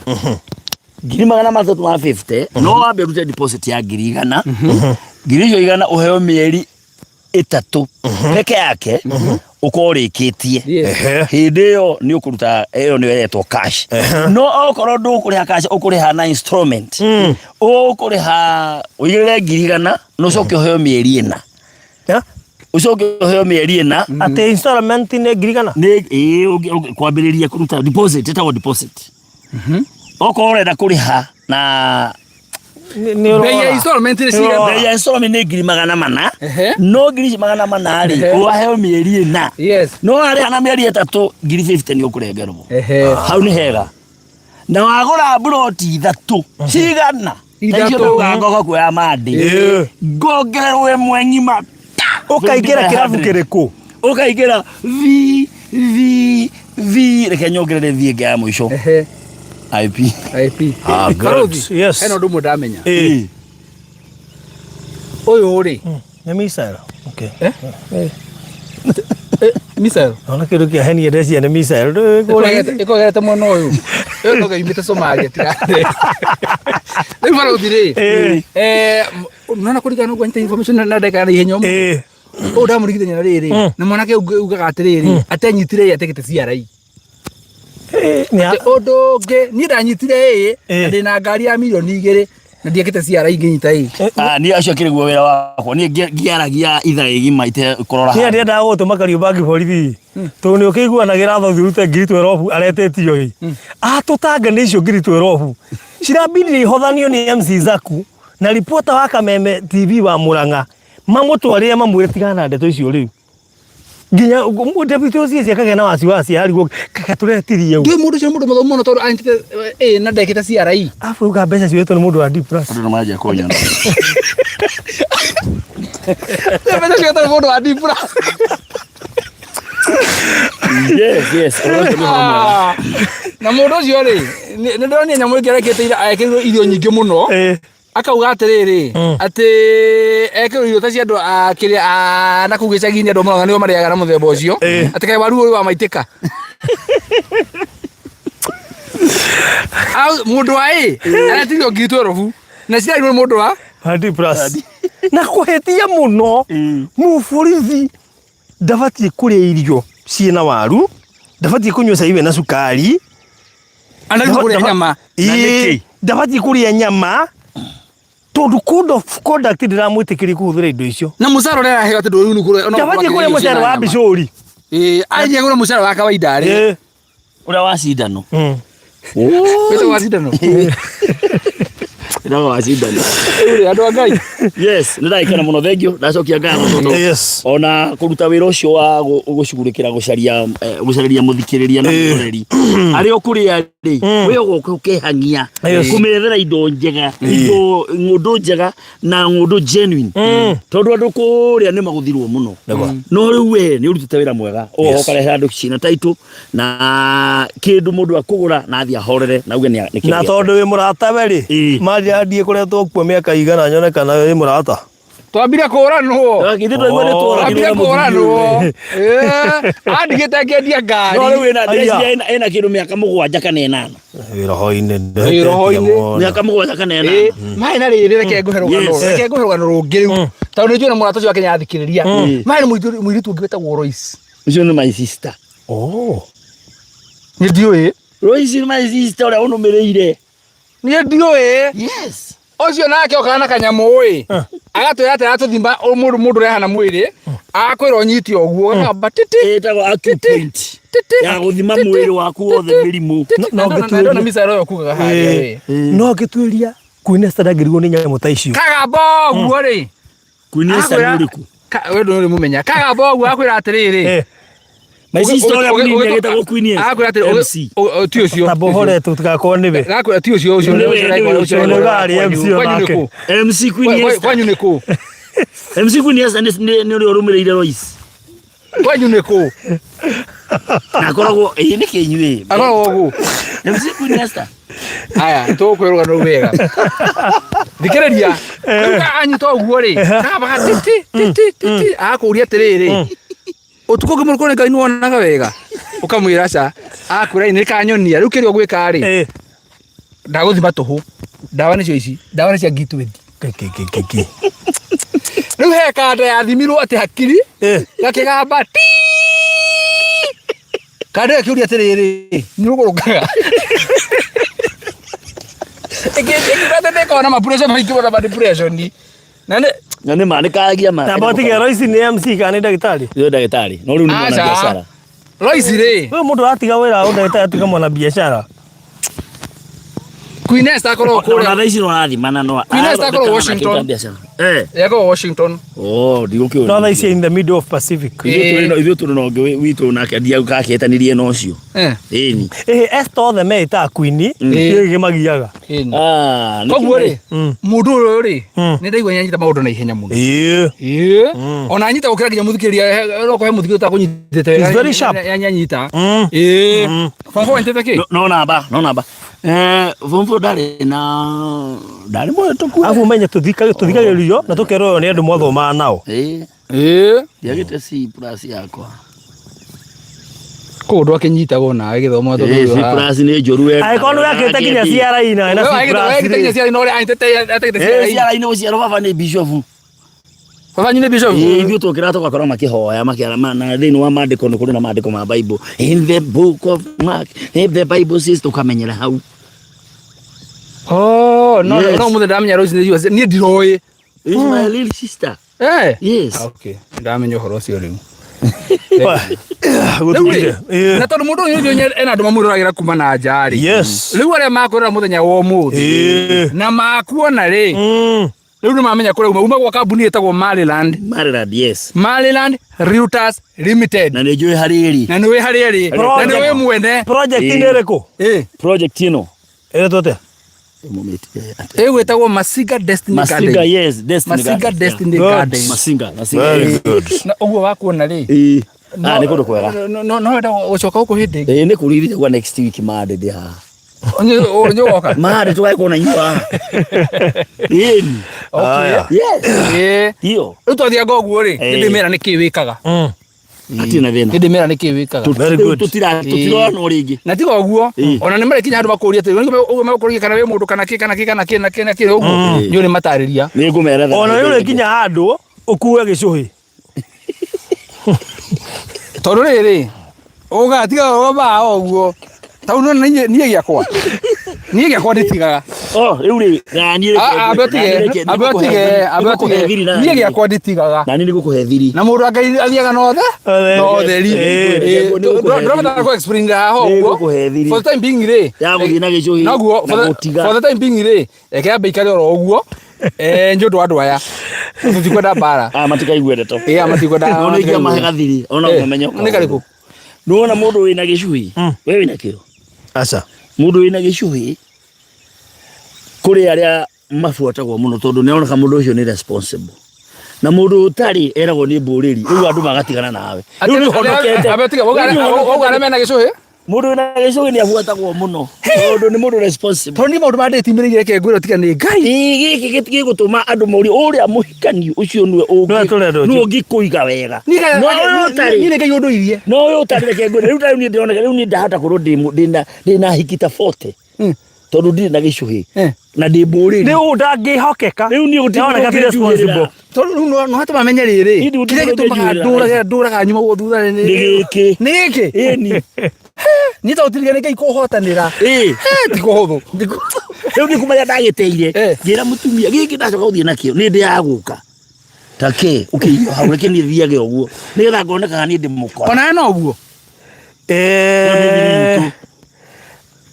[SPEAKER 3] 350 no ambe rute deposit ya 100 girisho igana uheo mieri 3 peke yake ukorikitie hindi yo ni ukuruta iyo ni yetwo cash no okoro ndukuriha cash ukuriha na instrument ukuriha uyire 100 no coke uheo mieri 4 ucoke heo mieri ina
[SPEAKER 1] ate installment ne girigana
[SPEAKER 3] ni kwambiriria kuruta deposit etagwo deposit oko urenda kuriha na
[SPEAKER 2] bei ya installment ni ciga
[SPEAKER 3] bei ya installment ni 400 no 400 ri waheo mieri ina no ari ana mieri 3 50 ni ukurengerwo hau ni hega na wagura broti 3 cigana ithatå gagoka kuoya mandi ngongererwo ĩmwe ng'ima
[SPEAKER 1] ũkaingĩra kĩrabu kĩrĩkũ
[SPEAKER 3] ũkaingĩra reke nyongerere V ĩngĩ ya mũico IP
[SPEAKER 2] yes eno ndũmwe ndamenya ũyũ rĩ
[SPEAKER 1] nĩ Misael okay
[SPEAKER 2] Misael
[SPEAKER 1] ona kĩndũ kĩa henia ndeciria nĩ Misael
[SPEAKER 2] ĩkogerete mwena ũyũ ĩyo no gaimĩte Somalia tirande rĩu barũthi rĩ nona kũringana ũguo anyita information na ndeka na ihenya ũmwe ũũ ndamũringithania na rĩrĩ na mwanake ugaga atĩrĩrĩ atenyitire ategete CRI ũndũ ũngĩ niĩ ndanyitire na ndĩna ngari ya milioni 2 na ndiekĩte CRI ingĩnyita
[SPEAKER 3] niĩ acio akĩrĩguo wĩra wakwa niĩ ngĩaragia ithaa ĩgima itekũrora
[SPEAKER 1] niĩ ndiendaga gũtũma Kariũbangi borithi tondũ nĩ ũkĩiguanagĩra thothi rute 12,000 aretetio atũtanga nĩ icio 12,000 cirambindire ihothanio nĩ MC Zaku na ripota wa Kameme TV wa Murang'a mamũtwarĩre mamwĩre tigana na ndeto icio rĩu nginya deputy ũcio akagĩa na wasiwasi ariguo katũretirie
[SPEAKER 2] ndĩ mũndũ cio mũndũ mũthomu mũno tondũ anyitĩte na ndekĩte CRI
[SPEAKER 1] afuga mbeca ciothe nĩ mũndũ wa D+
[SPEAKER 3] andũ nĩ manjia kũnyona
[SPEAKER 2] mbeca ciothe nĩ mũndũ wa D+
[SPEAKER 3] yes
[SPEAKER 2] na mũndũ ũcio rĩ nĩ ndĩronire nyamũ ĩngĩ arekĩte ekĩrĩirwo irio nyingĩ mũno akauga atĩrĩrĩ atĩ ekĩrĩirwo irio ta cia andũ kĩrĩa na kũu gĩcagi-inĩ andũ Mũrang'a nĩo marĩaga na mũthemba ũcio atĩ kaĩ waru ũyũ wa maitĩka mũndũ wa aretirio 12,000 na ciarĩirwo mũndũ wa
[SPEAKER 1] D+ na kũhĩtia mũno mũborithi ndabatiĩ kũrĩa irio ciĩna waru ndabatiĩ kũnyua cai wĩna cukari
[SPEAKER 2] kũrĩa nyama
[SPEAKER 1] ndabatiĩ kũrĩa nyama tondu code of conduct ndiramwĩtĩkĩria kũhũthĩra indo icio
[SPEAKER 2] na mũcara ũrĩa araheo atĩ ndũrĩ kũrĩa
[SPEAKER 1] ndabatiĩ kũrĩa mũcara wa bicũri
[SPEAKER 2] aje kũrĩa mũcara wa kawaida rĩ
[SPEAKER 3] ũrĩa wa cindano
[SPEAKER 2] wĩtagwo wa cindano
[SPEAKER 3] Ndago acindana.
[SPEAKER 2] Uri andu Ngai.
[SPEAKER 3] Yes, nĩndaikana mũno thengio, ndacokia ngatho tondu.
[SPEAKER 1] Yes.
[SPEAKER 3] Ona kũruta wĩra ũcio wa gũcugurĩkĩra gũcarĩria mũthikĩrĩria na mũroreri. Arĩ o kũrĩa rĩ, we ũgoka ũkehangia kũmethera indo njega, indo ng'ũndũ njega na ng'ũndũ genuine. Tondu andu kũrĩa nĩ magũthirwo mũno. No rĩu we nĩ ũrutĩte wĩra mwega. Ũgoka rehe andu cina taitũ na kĩndũ mũndũ akũgũra na athia horere na uge nĩ kĩndũ.
[SPEAKER 1] Na tondu wĩ mũrata we rĩ, ndiye koretwo kuo miaka igana nyone kana wĩ mũrata.
[SPEAKER 2] Twambire kũranwo.
[SPEAKER 3] Githĩ twaigua nĩ
[SPEAKER 2] twambire kũranwo. Andigĩte ngĩendia ngari.
[SPEAKER 3] No rĩu ena kĩndũ mĩaka 7 kana 8.
[SPEAKER 1] Wĩroho-inĩ.
[SPEAKER 3] Mĩaka 7 kana 8.
[SPEAKER 2] Maĩ na rĩrĩ reke ngũhe rũgano. Reke ngũhe rũgano rũngĩ rĩu. Tondũ nĩnjũĩ na mũrata ũcio Kenya athikĩrĩria. Maĩ nĩ mũirĩtu ũngĩ wĩtagwo Royce.
[SPEAKER 3] Ũcio nĩ my sister.
[SPEAKER 1] Oh.
[SPEAKER 2] Nĩ ndiũĩ.
[SPEAKER 3] Royce nĩ my sister ũrĩa ũnũmĩrĩire.
[SPEAKER 2] Nĩ ndiũĩ.
[SPEAKER 3] Yes.
[SPEAKER 2] Ocio nake okana na kanyamũ ĩ. Agatwĩra atĩ atũthimba mũndũ rehana mwĩrĩ. Akwĩra ũnyitio ũguo ngamba titi.
[SPEAKER 3] Ĩtagwo acupoint. Ya gũthima mwĩrĩ waku wothe mĩrimũ.
[SPEAKER 2] No ngĩtuĩria na misa royo kugaga harĩa.
[SPEAKER 1] No ngĩtuĩria kwĩna stadagĩrwo nĩ nyamũ ta icio.
[SPEAKER 2] Kagamba ũguo rĩ.
[SPEAKER 3] Kwĩna stadagĩrĩku.
[SPEAKER 2] We ndũrĩ mũmenya. Kagamba ũguo akwĩra atĩrĩrĩ.
[SPEAKER 3] My sister ũrĩa mũnini agĩtagwo Queen Yes.
[SPEAKER 2] Akwĩra atĩrĩ ti ũcio.
[SPEAKER 1] Tabohore tũtigakorwo nĩwe.
[SPEAKER 2] Akwĩra ti ũcio
[SPEAKER 1] ũcio nĩ gari MC onake.
[SPEAKER 3] MC Queen Yes.
[SPEAKER 2] Kwanyu nĩ kũ?
[SPEAKER 3] MC Queen Yes nĩ ũrĩa ũrũmĩrĩire Royce.
[SPEAKER 2] Kwanyu nĩ kũ?
[SPEAKER 3] Na koragwo nĩ kĩnyuĩ.
[SPEAKER 2] Akoragwo ũguo.
[SPEAKER 3] MC Queen Yes.
[SPEAKER 2] Aya tũkwĩrũga no wega. Thikĩrĩria. Anyita ũguo rĩ. Kabaga titi. Akũria atĩrĩrĩ. Utuko ngĩmũrũkwo nĩ Ngai nĩwonaga wega ukamwĩra aca akwĩra nĩ kanyonia rĩu kĩrĩa ũgwĩka rĩ ndagũthima tũhũ ndawa nĩcio ici ndawa nĩ cia G20 rĩu he kanda yathimirwo atĩ hakiri gakĩgamba ti kanda ĩkĩũria atĩrĩrĩ nĩ ũgũrũkaga ĩkĩratete ĩkona ma pressure maingĩ mũno ma depression na
[SPEAKER 3] Na nĩ manĩkagia ma.
[SPEAKER 1] Na botige Royce nĩ MC kana nĩ ndagĩtarĩ?
[SPEAKER 3] Nĩ ndagĩtarĩ. No rĩu nĩ mwana biashara.
[SPEAKER 2] Royce rĩ.
[SPEAKER 1] Wewe mũndũ atiga wĩra wa ndagĩtarĩ atuĩka mwana biashara.
[SPEAKER 2] Queen Esther akorwo kũrĩa.
[SPEAKER 3] Na thaici no arathimana no.
[SPEAKER 2] Queen Esther akorwo Washington. Yako Washington.
[SPEAKER 3] Oh, ndigũkĩũĩ.
[SPEAKER 1] No thaici in the middle of Pacific.
[SPEAKER 3] Ithuĩ tũrĩ na ũngĩ witũ nake ndia gũkakĩtanĩrie na ũcio. Ĩni.
[SPEAKER 1] Esther othe meta Queen nĩ magiaga.
[SPEAKER 2] Koguo rĩ, mũndũ ũyũ rĩ, nĩ ndaigua nyanyita maũndũ na ihenya mũno. Ona nyita gũkĩra nginya mũthikĩria no kũhe mũthikĩria ũtakũnyitĩte wega.
[SPEAKER 1] It's very sharp.
[SPEAKER 2] Nyanyita. Fango ntete kĩ?
[SPEAKER 3] No namba. Vumvu ndari mwe tuku.
[SPEAKER 1] Afu menye tuthikagĩrio na tukerwo nĩ andũ mwathoma nao.
[SPEAKER 3] Ndiagĩte C+ yakwa.
[SPEAKER 2] Kũndũ akĩnyitagwo nawe gĩthomo tondũ
[SPEAKER 3] C+ nĩ njũru wega.
[SPEAKER 1] Ai kono yakĩte kinya CRI na C+.
[SPEAKER 2] Kinya CRI no aitete
[SPEAKER 3] CRI nĩ gũciarwo baba nĩ bishop.
[SPEAKER 2] Baba nyine bishop.
[SPEAKER 3] Ithuĩ tũkĩra tũgakorwo makĩhoya makĩara na thĩinĩ wa maandĩko nĩ kũrĩ na maandĩko ma Bible. In the book of Mark, in the Bible says tũkamenyera hau.
[SPEAKER 2] Oh, no mũthenya ndamenya Royce nĩ ndiroĩ.
[SPEAKER 3] Is my little sister. Yes.
[SPEAKER 2] Okay. Ndamenya ũhoro ũcio rĩu. Na tondũ mũndũ ũyũ ena andũ mamwĩroragĩra kuma na nja rĩ.
[SPEAKER 1] Yes.
[SPEAKER 2] Rĩu arĩa makwĩrora mũthenya wa ũmũthĩ na makuona rĩ. Rĩu nĩ mamenya kũrĩa uma gwa kambuni ĩtagwo Maryland.
[SPEAKER 3] Maryland, yes.
[SPEAKER 2] Maryland Realtors Limited.
[SPEAKER 3] Na nĩ njũĩ harĩa ĩrĩ.
[SPEAKER 2] Na nĩ wĩ harĩa ĩrĩ. Na nĩ wĩ mwene.
[SPEAKER 1] Project nĩ ĩrĩkũ?
[SPEAKER 3] Project ĩno.
[SPEAKER 1] Ĩretwo atĩa?
[SPEAKER 2] Gwĩtagwo Masinga Destiny Garden.
[SPEAKER 3] Masinga, yes, Destiny Garden.
[SPEAKER 2] Masinga Destiny Garden.
[SPEAKER 3] Masinga.
[SPEAKER 1] Very good.
[SPEAKER 2] Na ũguo wakuona rĩ.
[SPEAKER 3] Nĩ kũndũ kwega.
[SPEAKER 2] No wenda gũcoka gũkũ hĩndĩ ĩngĩ.
[SPEAKER 3] Nĩ kũrĩrĩria kwa next week maandĩ ndĩ haha.
[SPEAKER 2] Onye woka.
[SPEAKER 3] Maandĩ tũgakorwo na inyuĩ.
[SPEAKER 2] Okay.
[SPEAKER 3] Yes. Iyo.
[SPEAKER 2] Rĩu twathianga ũguo rĩ, ndĩmera nĩkĩ wĩkaga.
[SPEAKER 3] Hatina thĩna.
[SPEAKER 2] Ndĩmera nĩkĩ wĩkaga.
[SPEAKER 1] Very good.
[SPEAKER 3] Tũtirona ũrĩngĩ.
[SPEAKER 2] Na tiga ũguo, ona nĩ marĩkinya andũ makũria atĩ ũguo magũkũria kana wĩ mũndũ kana kĩ ũguo. Nĩ ũrĩ matarĩria.
[SPEAKER 3] Nĩ ngũmera.
[SPEAKER 1] Ona nĩ ũrĩkinya handũ ũkuue gĩcũhĩ.
[SPEAKER 2] Tondũ rĩrĩ, ũgatiga ũgoma ũguo. Tau no niĩ gĩakwa. Niĩ gĩakwa ndĩtigaga.
[SPEAKER 3] Rĩu rĩ, na niĩ
[SPEAKER 2] niĩ gĩakwa ndĩtigaga.
[SPEAKER 3] Na niĩ nĩngũkũhe thiri.
[SPEAKER 2] Na mũndũ Ngai athiaga na ũtheri. Ndĩrenda kũ explain haha ũguo. For the time being rĩ.
[SPEAKER 3] Ya gũthiĩ na gĩcũhĩ.
[SPEAKER 2] Naguo for the time being rĩ, eke mbeikare oro ũguo. Njũ andũ aya. Tũtikwenda mbara.
[SPEAKER 3] Matikaigwe ndeto.
[SPEAKER 2] Matikwenda.
[SPEAKER 3] Ona ingĩ mahe gathiri. Ona ũmenye.
[SPEAKER 2] Nĩ karĩkũ?
[SPEAKER 3] Nũona mũndũ wĩna gĩcũhĩ. Wewe wĩna kĩo.
[SPEAKER 1] Aca.
[SPEAKER 3] Mũndũ wĩna gĩcũhĩ kũrĩ arĩa mabuatagwo mũno tondũ nĩoneka mũndũ ũcio nĩ responsible. Na mũndũ ũtarĩ eragwo nĩ mbũrĩri. Rĩu andũ magatigana nawe. Rĩu nĩ honokete.
[SPEAKER 2] Abetiga ũgara mena gĩcũhĩ?
[SPEAKER 3] Mũndũ wĩna gĩcũhĩ nĩ abuatagwo mũno. Tondũ nĩ mũndũ responsible.
[SPEAKER 2] Tondũ nĩ maũndũ ma ndĩtimirĩire reke ngwĩrwo tiga nĩ Ngai.
[SPEAKER 3] Gĩkĩ gĩgũtũma andũ morio ũrĩa mũhikani ũcio nĩwe ũngĩkũiga wega.
[SPEAKER 2] Niĩ Ngai ũndũirie.
[SPEAKER 3] No ũyũ ũtarĩ reke ngwĩre. Rĩu niĩ ndĩroneka rĩu niĩ ndahota kũrwo ndĩna hikita 40. Tondũ ndirĩ na gĩcũhĩ na ndĩ mbũrĩri.
[SPEAKER 1] Rĩu ndangĩhokeka.
[SPEAKER 3] Rĩu niĩ
[SPEAKER 1] gũtirĩ responsible.
[SPEAKER 2] Tondũ no hata mamenye rĩrĩ. Kĩrĩa gĩtũmaga ndũraga nyuma gwa thutha nĩ
[SPEAKER 3] gĩkĩ.
[SPEAKER 2] Nĩ gĩkĩ?
[SPEAKER 3] Ĩni.
[SPEAKER 2] Niĩ tũtirigane Ngai kũhotanĩra. Ti kũhũthũ.
[SPEAKER 3] Rĩu nĩ kuma ndagĩteire. Ngĩra mũtumia gĩkĩ ndacoka gũthiĩ nakĩo nĩ ndĩ ya gũka. Take ũkĩirio hau reke niĩ thiage ũguo. Nĩgetha ngonekaga niĩ ndĩ mũkora.
[SPEAKER 2] Ona no ũguo.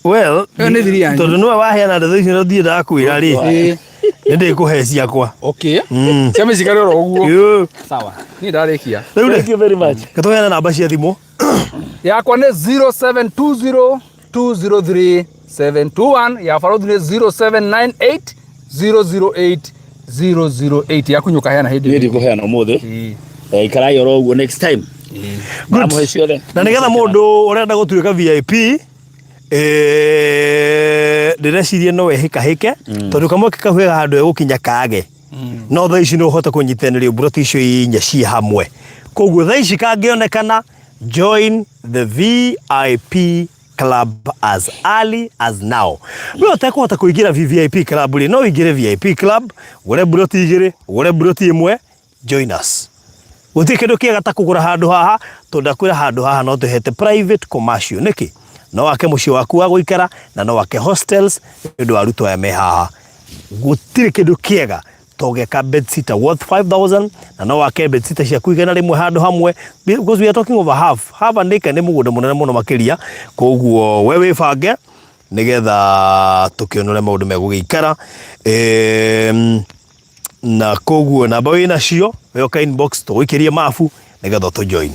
[SPEAKER 1] Well, tondũ nĩwe waheana ndeto icio ũthiĩ ndakwĩra rĩ. Nĩ ndĩkũhe ciakwa.
[SPEAKER 2] Okay. Ciame cikare oro ũguo. Sawa. Niĩ ndarĩkia.
[SPEAKER 3] Thank you very much.
[SPEAKER 1] Katũheana namba cia thimũ.
[SPEAKER 2] Yakwa nĩ 0720203721. Ya Farothi nĩ 0798008008. Yakunyuka heana hĩndĩ.
[SPEAKER 3] Nĩ ndĩkũheana ũmũthĩ. Ikarai oro ũguo next time. Mamũhe ciothe.
[SPEAKER 1] Na nĩgetha mũndũ ũrenda gũtuĩka VIP ndĩrecirie no ehĩkahĩke tondũ kamwe kahuega handũ egũkinya kage. No thaa ici no ũhote kũnyitanĩria mburoti icio inya ciĩ hamwe. Koguo thaa ici kangĩonekana join the VIP club as early as now. No ũtekũhota kũingĩra VIP club rĩ, no ũingĩre VIP club, ũgũre mburoti igĩrĩ, ũgũre mburoti ĩmwe, join us. Gũtirĩ kĩndũ kĩega ta kũgũra handũ haha, tondũ ndakwĩra handũ haha no tũhete private commercial nĩkĩ? No wake mũciĩ waku wa gũikara na no wake hostels nĩ ũndũ wa arutwo aya me haha. Gũtirĩ kĩndũ kĩega togeka bedsitter worth 5,000 na no wake bedsitter cia kuigana rimwe handu hamwe, because we are talking over half an acre ni mugunda munene muno makiria. Koguo we wibange nigetha tukionore maundu megugikara na koguo namba wina cio yoka inbox tugwikirie mafu nigetha tu join.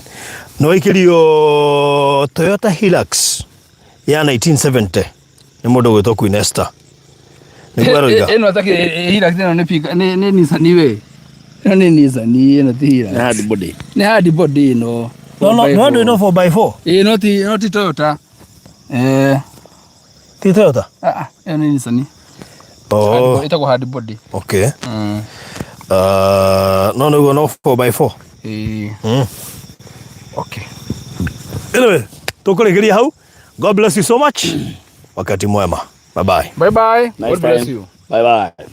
[SPEAKER 1] No ikirio Toyota Hilux ya 1970 ni mundu gwitwo Queen Esther.
[SPEAKER 2] Eno ataki Hilux ni pika ni Nissan we. Ni Nissan eno ti Hilux.
[SPEAKER 3] Ni hard body.
[SPEAKER 2] Ni hard body no.
[SPEAKER 1] No 4x4.
[SPEAKER 2] Not Toyota.
[SPEAKER 1] Ti Toyota.
[SPEAKER 2] Eno ni Nissan.
[SPEAKER 1] Oh.
[SPEAKER 2] Ita ko hard body.
[SPEAKER 1] Okay. No 4x4. Okay. Anyway, tukuregeria hau. God bless you so much. Wakati mwema. Bye bye.
[SPEAKER 2] Bye bye.
[SPEAKER 3] Nice
[SPEAKER 2] God bless
[SPEAKER 3] time.
[SPEAKER 2] you.
[SPEAKER 3] Bye bye.